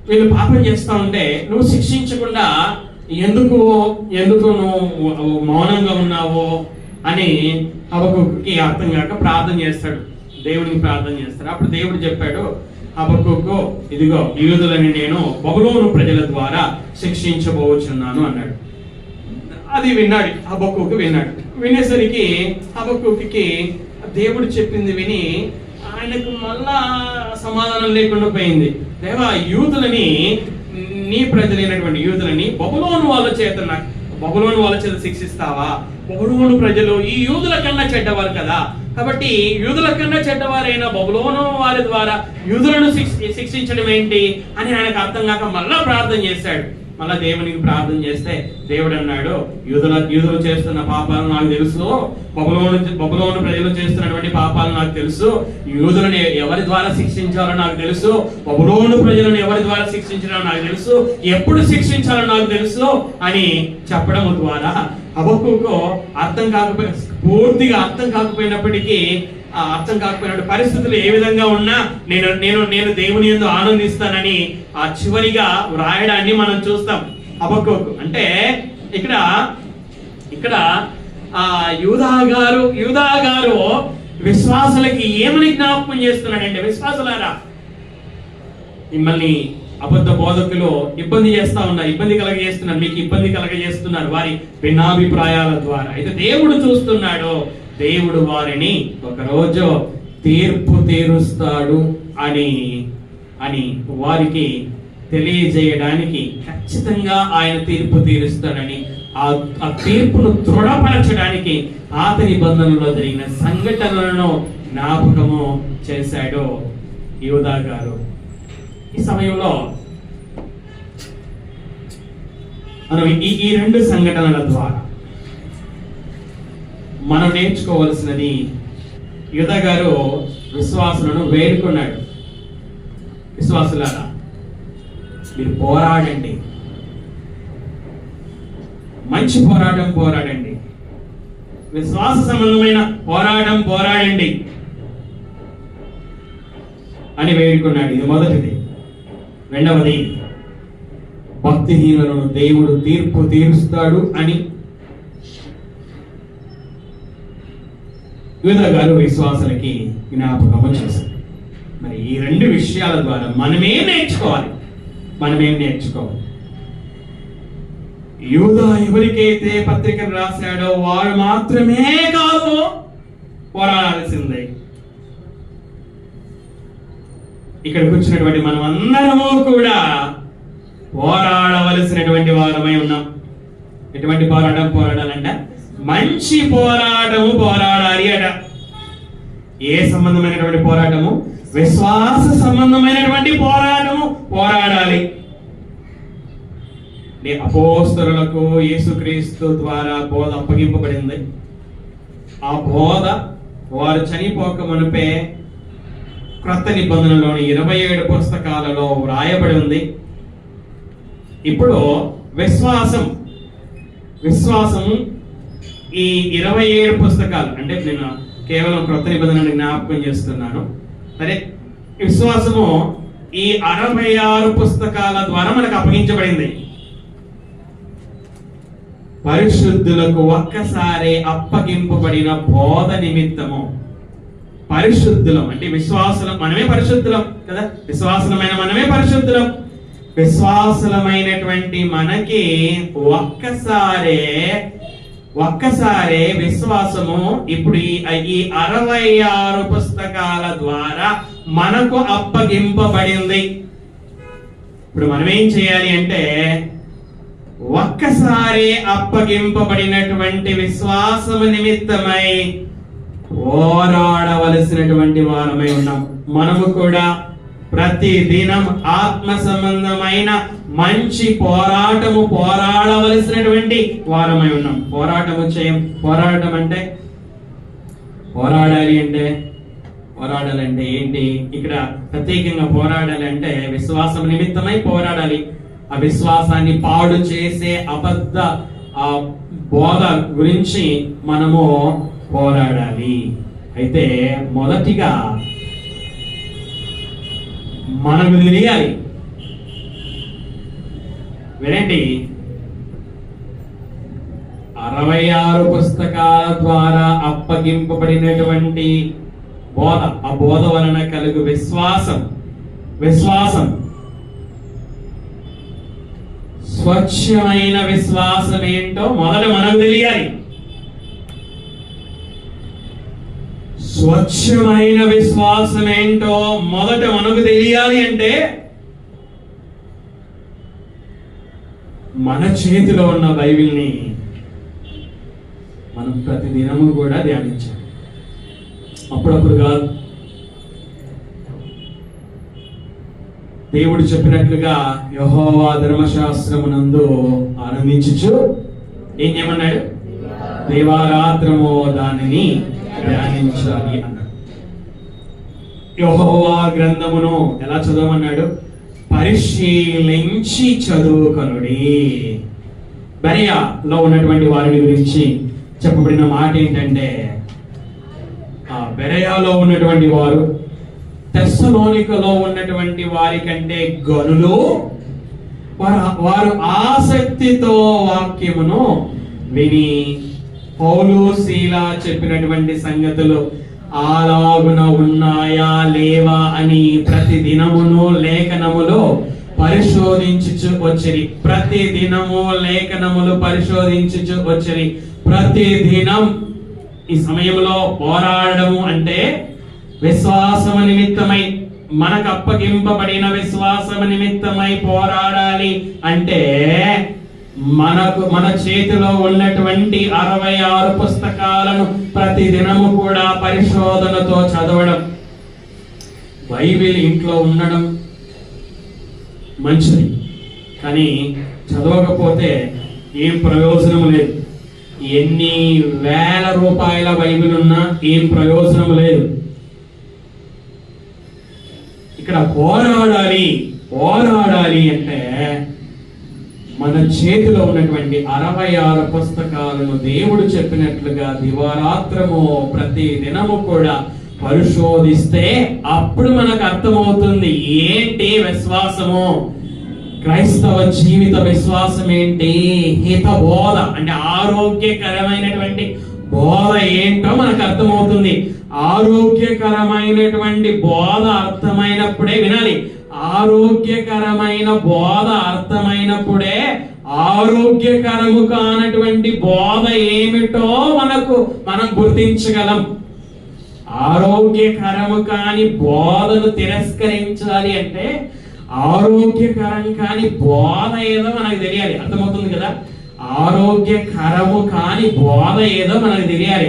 Speaker 1: వీళ్ళు పాపం చేస్తా ఉంటే నువ్వు శిక్షించకుండా ఎందుకు నువ్వు మౌనంగా ఉన్నావు అని హబక్కుకి అర్థం కాక ప్రార్థన చేస్తాడు, దేవుడికి ప్రార్థన చేస్తాడు. అప్పుడు దేవుడు చెప్పాడు, హబక్కుకు, ఇదిగో యూదులని నేను బబులోను ప్రజల ద్వారా శిక్షించబోచున్నాను అన్నాడు. అది హబక్కుకు విన్నాడు. వినేసరికి హబక్కుకి దేవుడు చెప్పింది విని ఆయనకు మళ్ళా సమాధానం లేకుండా పోయింది. దేవా, నీ ప్రజలైనటువంటి యూదులని బబులోను వాళ్ళ చేత శిక్షిస్తావా? బబులోను ప్రజలు ఈ యూదుల కన్నా చెడ్డవారు కదా, కాబట్టి యూదుల కన్నా చెడ్డవారైన బబులోను వారి ద్వారా యూదులను శిక్షించడం ఏంటి అని ఆయనకు అర్థం కాక మళ్ళా ప్రార్థన చేశాడు. మళ్ళా దేవునికి ప్రార్థన చేస్తే దేవుడు అన్నాడు, యూదులు చేస్తున్న పాపాలు నాకు తెలుసు, బబులోను ప్రజలు చేస్తున్నటువంటి పాపాలు నాకు తెలుసు, యూదులను ఎవరి ద్వారా శిక్షించాలో నాకు తెలుసు, బబులోను ప్రజలను ఎవరి ద్వారా శిక్షించాలో నాకు తెలుసు, ఎప్పుడు శిక్షించాలో నాకు తెలుసు అని చెప్పడం ద్వారా హబక్కుకు పూర్తిగా అర్థం కాకపోయినప్పటికీ, అర్థం కాకపోయినప్పుడు పరిస్థితులు ఏ విధంగా ఉన్నా నేను దేవుని యందు ఆనందిస్తానని ఆ చివరిగా వ్రాయడాన్ని మనం చూస్తాం. హబక్కుకు అంటే ఇక్కడ యూదా గారు విశ్వాసులకి ఏమని జ్ఞాపకం చేస్తున్నాడంటే, విశ్వాసులారా, మిమ్మల్ని అబద్ధ బోధకులు ఇబ్బంది కలగజేస్తున్నారు, మీకు ఇబ్బంది కలగజేస్తున్నారు వారి భిన్నాభిప్రాయాల ద్వారా. అయితే దేవుడు చూస్తున్నాడు, దేవుడు వారిని ఒకరోజు తీర్పు తీరుస్తాడు అని వారికి తెలియజేయడానికి, ఖచ్చితంగా ఆయన తీర్పు తీరుస్తాడని ఆ తీర్పును దృఢపరచడానికి పాత నిబంధనలో జరిగిన సంఘటనలను జ్ఞాపకము చేశాడు యూదా గారు. ఈ సమయంలో మనం ఈ 2 సంఘటనల ద్వారా మనం నేర్చుకోవలసినది, యూదా గారు విశ్వాసులను వేడుకున్నాడు. విశ్వాసులారా, మీరు పోరాడండి, మంచి పోరాడండి, విశ్వాస సంబంధమైన పోరాడండి అని వేడుకున్నాడు. ఇది మొదటిది. రెండవది, భక్తిహీనులను దేవుడు తీర్పు తీరుస్తాడు అని యూదా గారు విశ్వాసులకి జ్ఞాపకము చేశారు. మరి ఈ రెండు విషయాల ద్వారా మనమేం నేర్చుకోవాలి? యూదా ఎవరికైతే పత్రికను రాశాడో వారు మాత్రమే కాదు పోరాడాల్సిందే. ఇక్కడికి వచ్చినటువంటి మనం అందరము కూడా పోరాడవలసినటువంటి వారమై ఉన్నాం. ఎటువంటి పోరాడాలంట? మంచి పోరాటము పోరాడాలి అట. ఏ సంబంధమైనటువంటి పోరాటము? విశ్వాస సంబంధమైనటువంటి పోరాటము పోరాడాలి. అపోస్తలులకు యేసుక్రీస్తు ద్వారా బోధ అప్పగింపబడింది. ఆ బోధ వారు చనిపోక మునిపే క్రొత్త నిబంధనలోని 27 పుస్తకాలలో వ్రాయబడి ఉంది. ఇప్పుడు విశ్వాసం ఈ 27 పుస్తకాలు, అంటే నేను కేవలం క్రొత్త నిబంధనని జ్ఞాపకం చేస్తున్నాను. సరే, విశ్వాసము ఈ 66 పుస్తకాల ద్వారా మనకు అప్పగించబడింది. పరిశుద్ధులకు ఒక్కసారి అప్పగింపబడిన బోధ నిమిత్తము పరిశుద్ధులం, అంటే విశ్వాసులం మనమే పరిశుద్ధులం కదా. విశ్వాసులమైన మనమే పరిశుద్ధులం. విశ్వాసులమైనటువంటి మనకి ఒక్కసారే విశ్వాసము ఇప్పుడు ఈ 66 పుస్తకాల ద్వారా మనకు అప్పగింపబడింది. ఇప్పుడు మనం ఏం చేయాలి అంటే, ఒక్కసారి అప్పగింపబడినటువంటి విశ్వాసము నిమిత్తమై పోరాడవలసినటువంటి వారమై ఉన్నాం. మనము కూడా ప్రతి దినం ఆత్మ సంబంధమైన మంచి పోరాడవలసినటువంటి వారమై ఉన్నాం. పోరాటం అంటే పోరాడాలంటే ఏంటి? ఇక్కడ ప్రత్యేకంగా పోరాడాలంటే విశ్వాసం నిమిత్తమై పోరాడాలి. ఆ విశ్వాసాన్ని పాడు చేసే అబద్ధ బోధ గురించి మనము పోరాడాలి. అయితే మొదటిగా మనకు తెలియాలి, వినండి, 66 పుస్తకాల ద్వారా అప్పగింపబడినటువంటి బోధ, ఆ బోధ వలన కలుగు విశ్వాసం స్వచ్ఛమైన విశ్వాసం ఏంటో మొదట మనకు తెలియాలి. స్వచ్ఛమైన విశ్వాసం ఏంటో మొదట మనకు తెలియాలి అంటే మన చేతిలో ఉన్న బైబిల్ని మనం ప్రతి దినము కూడా ధ్యానించాలి. అప్పుడప్పుడు కాదు. దేవుడు చెప్పినట్లుగా యెహోవా ధర్మశాస్త్రమునందు ఆనందించుచు ఏం చేయమన్నాడు? దివారాత్రము దానిని ధ్యానించాలి అన్నాడు. యెహోవా గ్రంథమును ఎలా చదవమన్నాడు? పరిశీలించి చదువుకొనుడి. బెరయాలో ఉన్నటువంటి వారిని గురించి చెప్పబడిన మాట ఏంటంటే, ఆ బెరయాలో ఉన్నటువంటి వారు తెస్సలోనికలో ఉన్నటువంటి వారి కంటే గనులు. వారు ఆసక్తితో వాక్యమును విని పౌలు శీలా చెప్పినటువంటి సంగతులు అలాగున ఉన్నాయా లేవా అని ప్రతి దినమును లేఖనములో పరిశోధించుచు వచ్చిరి. ప్రతి దినము లేఖనములు పరిశోధించుచు వచ్చిరి. ప్రతి దినం ఈ సమయంలో పోరాడము అంటే విశ్వాసము నిమిత్తమై, మనకు అప్పగింపబడిన విశ్వాసము నిమిత్తమై పోరాడాలి అంటే మన చేతిలో ఉన్నటువంటి 66 పుస్తకాలను ప్రతి దినము కూడా పరిశోధనతో చదవడం. బైబిల్ ఇంట్లో ఉండడం మంచిది, కానీ చదవకపోతే ఏం ప్రయోజనం లేదు. ఎన్ని వేల రూపాయల బైబిల్ ఉన్నా ఏం ప్రయోజనం లేదు. ఇక్కడ పోరాడాలి అంటే మన చేతిలో ఉన్నటువంటి 66 పుస్తకాలను దేవుడు చెప్పినట్లుగా దివారాత్రము ప్రతి దినము కూడా పరిశోధిస్తే అప్పుడు మనకు అర్థమవుతుంది ఏంటి విశ్వాసము, క్రైస్తవ జీవిత విశ్వాసం ఏంటి. హితబోధ అంటే ఆరోగ్యకరమైనటువంటి బోధ ఏంటో మనకు అర్థమవుతుంది. ఆరోగ్యకరమైనటువంటి బోధ అర్థమైనప్పుడే వినాలి. ఆరోగ్యకరమైన బోధ అర్థమైనప్పుడే ఆరోగ్యకరము కానటువంటి బోధ ఏమిటో మనం గుర్తించగలం. ఆరోగ్యకరము కాని బోధను తిరస్కరించాలి అంటే ఆరోగ్యకరం కాని బోధ ఏదో మనకు తెలియాలి. అర్థమవుతుంది కదా? ఆరోగ్యకరము కాని బోధ ఏదో మనకు తెలియాలి.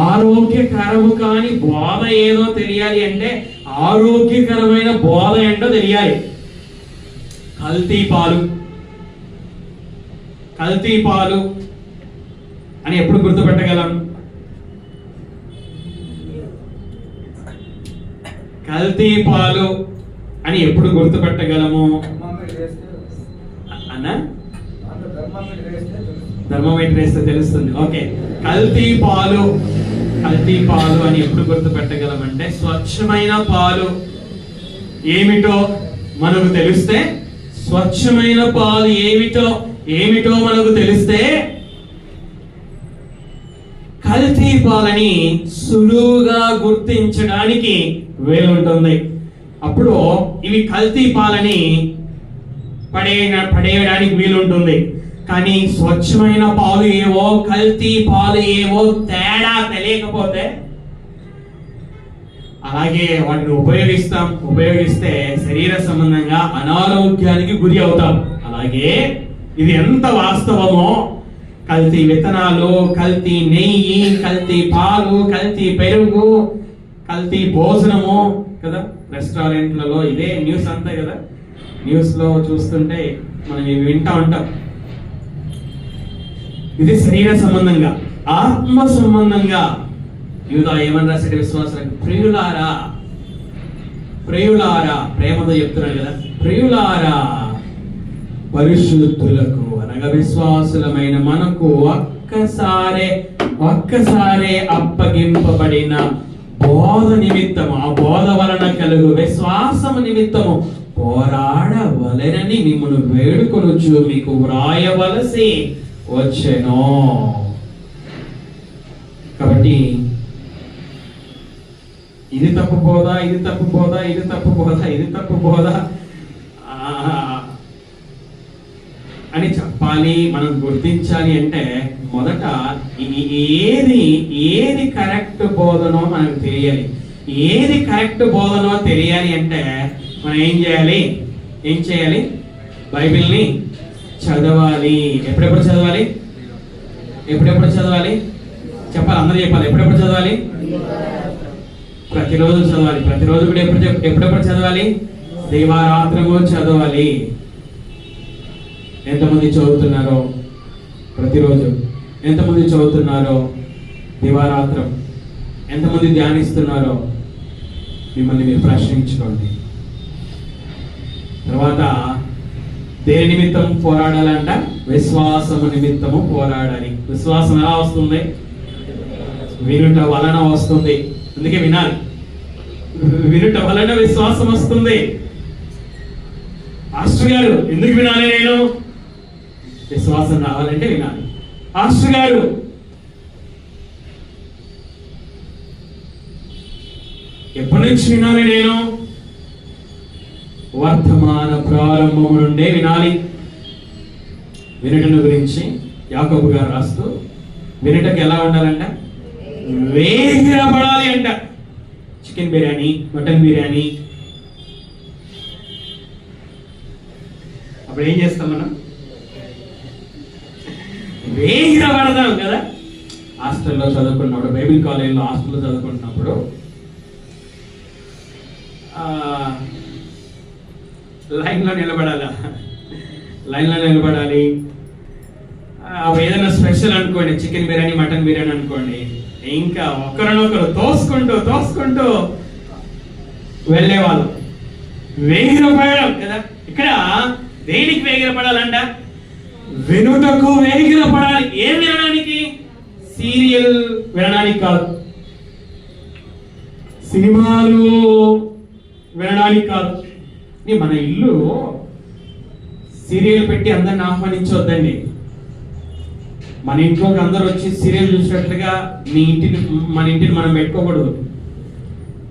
Speaker 1: ఆరోగ్యకరము కాని బోధ ఏదో తెలియాలి అంటే ఆరోగ్యకరమైన బోధ ఏంటో తెలియాలి. కల్తీ పాలు అని ఎప్పుడు గుర్తుపెట్టగలం? కల్తీ పాలు అని ఎప్పుడు గుర్తుపెట్టగలము అన్నా? థర్మోమీటర్ వేస్తే తెలుస్తుంది. ఓకే, కల్తీ పాలు అని ఎప్పుడు గుర్తుపెట్టగలమంటే స్వచ్ఛమైన పాలు ఏమిటో మనకు తెలిస్తే, స్వచ్ఛమైన పాలు ఏమిటో మనకు తెలిస్తే కల్తీ పాలని సులువుగా గుర్తించడానికి వీలుంటుంది. అప్పుడు ఇవి కల్తీ పాలని పడేయడానికి వీలుంటుంది. కానీ స్వచ్ఛమైన పాలు ఏవో కల్తీ పాలు ఏవో తేడా తెలియకపోతే అలాగే వాటిని ఉపయోగిస్తే శరీర సంబంధంగా అనారోగ్యానికి గురి అవుతాం. అలాగే ఇది ఎంత వాస్తవమో కల్తీ విత్తనాలు, కల్తీ నెయ్యి, కల్తీ పాలు, కల్తీ పెరుగు, కల్తీ భోజనము కదా. రెస్టారెంట్లలో ఇదే న్యూస్ అంతా కదా. న్యూస్ లో చూస్తుంటే మనం ఇవి వింటా ఉంటాం. ఇది శరీర సంబంధంగా. ఆత్మ సంబంధంగా యూదా ఏమని రాశాడు? విశ్వాసాలకు ప్రియులారా ప్రేమతో చెప్తున్నాడు కదా. ప్రియులారా, పరిశుద్ధులకు అనగా విశ్వాసులమైన మనకు ఒక్కసారే అప్పగింపబడిన బోధ నిమిత్తము, ఆ బోధ వలన కలుగు విశ్వాసము నిమిత్తము పోరాడవలెనని మిమ్మల్ని వేడుకొనుచు మీకు వ్రాయవలసి వచ్చెను. కాబట్టి ఇది తప్పు బోధ అని చెప్పాలి, మనం గుర్తించాలి అంటే మొదట ఏది కరెక్ట్ బోధనో మనకు తెలియాలి. ఏది కరెక్ట్ బోధనో తెలియాలి అంటే మనం ఏం చేయాలి? బైబిల్ని చదవాలి. ఎప్పుడెప్పుడు చదవాలి? చెప్పాలి, అందరూ చెప్పాలి. ఎప్పుడెప్పుడు చదవాలి? ప్రతిరోజు చదవాలి. ప్రతిరోజు కూడా ఎప్పుడెప్పుడు చదవాలి? దివారాత్రము చదవాలి. ఎంతమంది చదువుతున్నారో ప్రతిరోజు? ఎంతమంది చదువుతున్నారో దివారాత్రం? ఎంతమంది ధ్యానిస్తున్నారో మిమ్మల్ని మీరు ప్రశ్నించుకోండి. తర్వాత దేని నిమిత్తం పోరాడాలంట? విశ్వాసము నిమిత్తము పోరాడాలి. విశ్వాసం ఎలా వస్తుంది? వినుట వలన వస్తుంది. అందుకే వినాలి. వినుట వలన విశ్వాసం వస్తుంది. పాస్టర్ గారు ఎందుకు వినాలి? నేను విశ్వాసం రావాలంటే వినాలి. పాస్టర్ గారు ఎప్పటి నుంచి వినాలి? నేను వర్తమాన ప్రారంభము నుండే వినాలి. వినటం గురించి యాకోబు గారు రాస్తూ వినటకు ఎలా ఉండాలంట? వేగిరపడాలి అంట. చికెన్ బిర్యానీ, మటన్ బిర్యానీ, అప్పుడు ఏం చేస్తాం మనం? వేగిరపడదాం కదా. హాస్టల్లో చదువుకున్నప్పుడు, బైబిల్ కాలేజీలో హాస్టల్లో చదువుకుంటున్నప్పుడు లైన్లో నిలబడాలి. ఏదైనా స్పెషల్ అనుకోండి, చికెన్ బిర్యానీ, మటన్ బిర్యానీ అనుకోండి, ఇంకా ఒకరినొకరు తోసుకుంటూ వెళ్ళేవాళ్ళు. వేగిరపడడం కదా. ఇక్కడ దేనికి వేగిరపడాలంట? వినుటకు వేగిరపడాలి. ఏం వినడానికి? సీరియల్ వినడానికి కాదు, సినిమాలు వినడానికి కాదు. మన ఇల్లు సీరియల్ పెట్టి అందరిని ఆహ్వానించొద్దండి.
Speaker 2: మన ఇంట్లోకి అందరూ వచ్చి సీరియల్ చూసినట్లుగా మన ఇంటిని మనం పెట్టుకోకూడదు.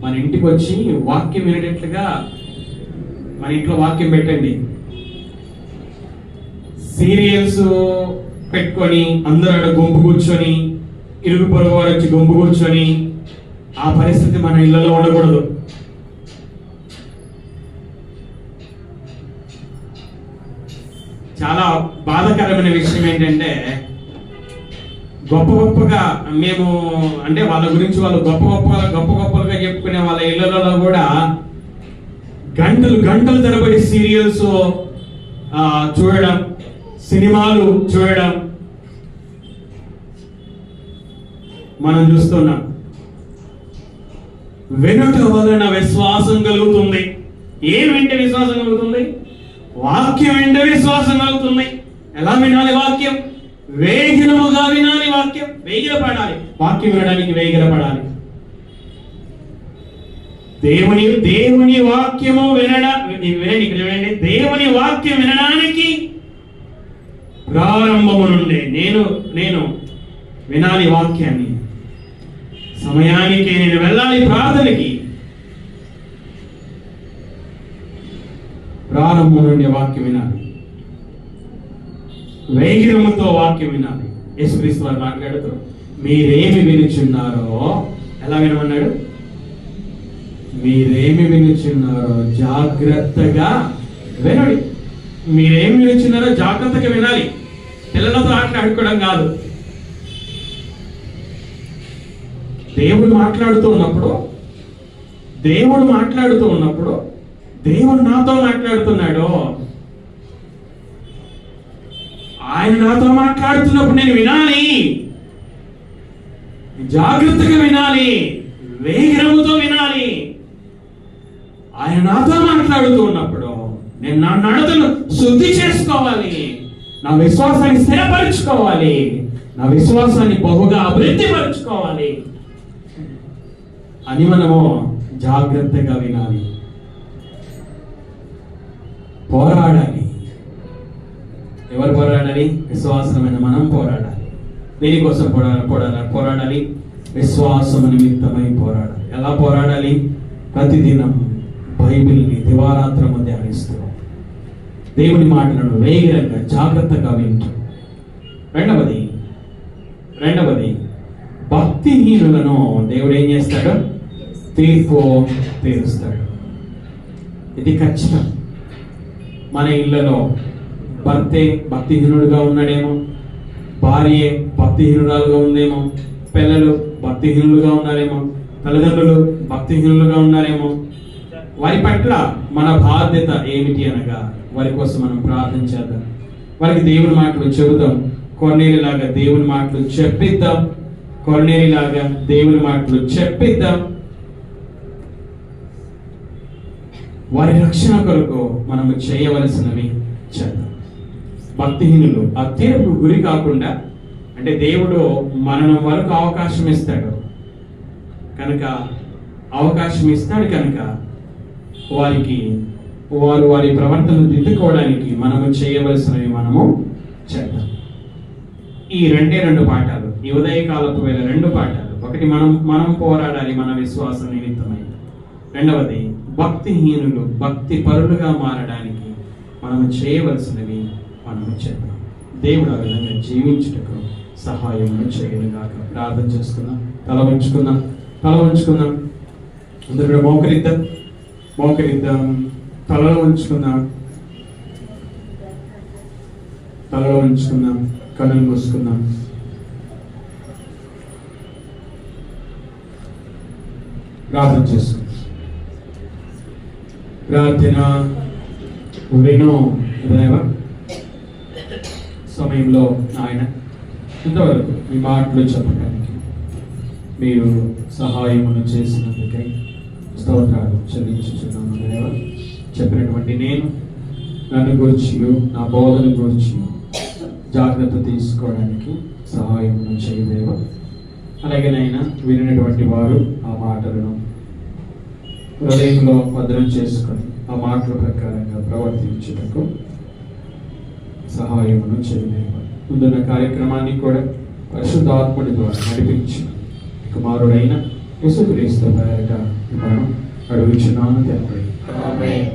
Speaker 2: మన ఇంటికి వచ్చి వాక్యం వినేటట్లుగా మన ఇంట్లో వాక్యం పెట్టండి. సీరియల్స్ పెట్టుకొని అందరూ అక్కడ గుంపు కూర్చొని, ఇరుగు పొరుగు వారు వచ్చి గుంపు కూర్చొని, ఆ పరిస్థితి మన ఇళ్లలో ఉండకూడదు. చాలా బాధాకరమైన విషయం ఏంటంటే, గొప్పగా మేము అంటే వాళ్ళ గురించి వాళ్ళు గొప్పగా చెప్పుకునే వాళ్ళ ఇళ్లలో కూడా గంటలు తరబడి సీరియల్స్ చూడడం, సినిమాలు చూడడం మనం చూస్తున్నాం. వెనుక వలన విశ్వాసం కలుగుతుంది. ఏం వింటే విశ్వాసం కలుగుతుంది? వాక్యం వింటే విశ్వాసం కలుగుతుంది. ఎలా వినాలి వాక్యం? వేగిరముగా వినాలి వాక్యం. వేగిరపడాలి. వాక్యం వినడానికి వేగిరపడాలి. దేవుని వాక్యము వినండి. దేవుని వాక్యం వినడానికి ప్రారంభము నుండే నేను వినాలి వాక్యాన్ని. సమయానికి నేను వెళ్ళాలి ప్రార్థనకి. ప్రారంభం నుండి వాక్యం వినాలి. వేగిరముతో వాక్యం వినాలి. యేసుక్రీస్తు వారు మాట్లాడుతూ మీరేమి వినుచున్నారో, ఎలా వినమన్నాడు? మీరేమి వినుచున్నారో జాగ్రత్తగా వినండి. మీరేమి వినుచున్నారో జాగ్రత్తగా వినాలి. పిల్లలతో ఆడుకోవడం కాదు. దేవుడు మాట్లాడుతూ ఉన్నప్పుడు దేవుడు నాతో మాట్లాడుతున్నాడు. ఆయన నాతో మాట్లాడుతున్నప్పుడు నేను వినాలి. జాగ్రత్తగా వినాలి. వేగిరముతో వినాలి. ఆయన నాతో మాట్లాడుతూ ఉన్నప్పుడు నేను నా నడతను శుద్ధి చేసుకోవాలి. నా విశ్వాసాన్ని స్థిరపరచుకోవాలి. నా విశ్వాసాన్ని బహుగా అభివృద్ధి పరచుకోవాలి అని మనము జాగ్రత్తగా వినాలి. పోరాడాలి. ఎవరు పోరాడాలి? విశ్వాసమైన మనం పోరాడాలి. దేనికోసం పోరాడాలి? విశ్వాసము నిమిత్తమై పోరాడాలి. ఎలా పోరాడాలి? ప్రతిదినం బైబిల్ని దివారాత్రము ధ్యానిస్తూ, దేవుని మాటలను వేగిరంగా జాగ్రత్తగా వింటూ. రెండవది భక్తిహీనులను దేవుడు ఏం చేస్తాడు? తీరుస్తాడు. ఇది ఖచ్చితం. మన ఇళ్లలో భర్తే భక్తిహీనుడుగా ఉన్నాడేమో, భార్యే భక్తిహీనురాలుగా ఉందేమో, పిల్లలు భక్తిహీనులుగా ఉన్నారేమో, తల్లిదండ్రులు భక్తిహీనులుగా ఉన్నారేమో. వారి పట్ల మన బాధ్యత ఏమిటి అనగా వారి కోసం మనం ప్రార్థన చేద్దాం. వారికి దేవుని మాటలు చెబుదాం. కొర్నేలిలాగా దేవుని మాటలు చెప్పిద్దాం. వారి రక్షణ కొరకు మనము చేయవలసినవి చేద్దాం. భక్తిహీనులు ఆ తీర్పుకు గురి కాకుండా, అంటే దేవుడు మరణం వరకు అవకాశం ఇస్తాడు కనుక వారి ప్రవర్తనను దిద్దుకోవడానికి మనము చేయవలసినవి మనము చేద్దాం. ఈ రెండు పాఠాలు, ఈ ఉదయకాలపు వేళ 2 పాఠాలు. ఒకటి, మనం పోరాడాలి మన విశ్వాసం నిమిత్తమై. రెండవది, భక్తిహీనులు భక్తి పరులుగా మారడానికి మనము చేయవలసినవి మనము చేద్దాం. దేవుడు ఆ విధంగా జీవించుటకు సహాయం చేయనుగాక. ప్రార్థన చేసుకుందాం. తల ఉంచుకుందాం. అందరూ మోకరిద్దాం. తలలో ఉంచుకుందాం. కన్నులు మూసుకుందాం. ప్రార్థన చేసుకుందాం. ప్రార్థన విను దేవ. సమయంలో ఆయన ఇంతవరకు మీ మాటలు చెప్పడానికి మీరు సహాయమును చేసినందుకై స్తోత్రాలు చెల్లించుచున్నాను దేవ. చెప్పినటువంటి నేను నన్ను గురించి, నా బోధన గురించి జాగ్రత్త తీసుకోవడానికి సహాయమును చేయదేవ. అలాగేనైనా వినినటువంటి వారు ఆ మాటలను హృదయంలో భద్రం చేసుకొని ఆ మాటల ప్రకారంగా ప్రవర్తించుటకు సహాయమును చేయదేవ.
Speaker 1: ముందున్న కార్యక్రమాన్ని కూడా పరిశుద్ధాత్ముడి ద్వారా నడిపించిన కుమారుడైన యేసుక్రీస్తు పేరట మనం అడుగుచున్నాను తండ్రి.
Speaker 3: ఆమేన్.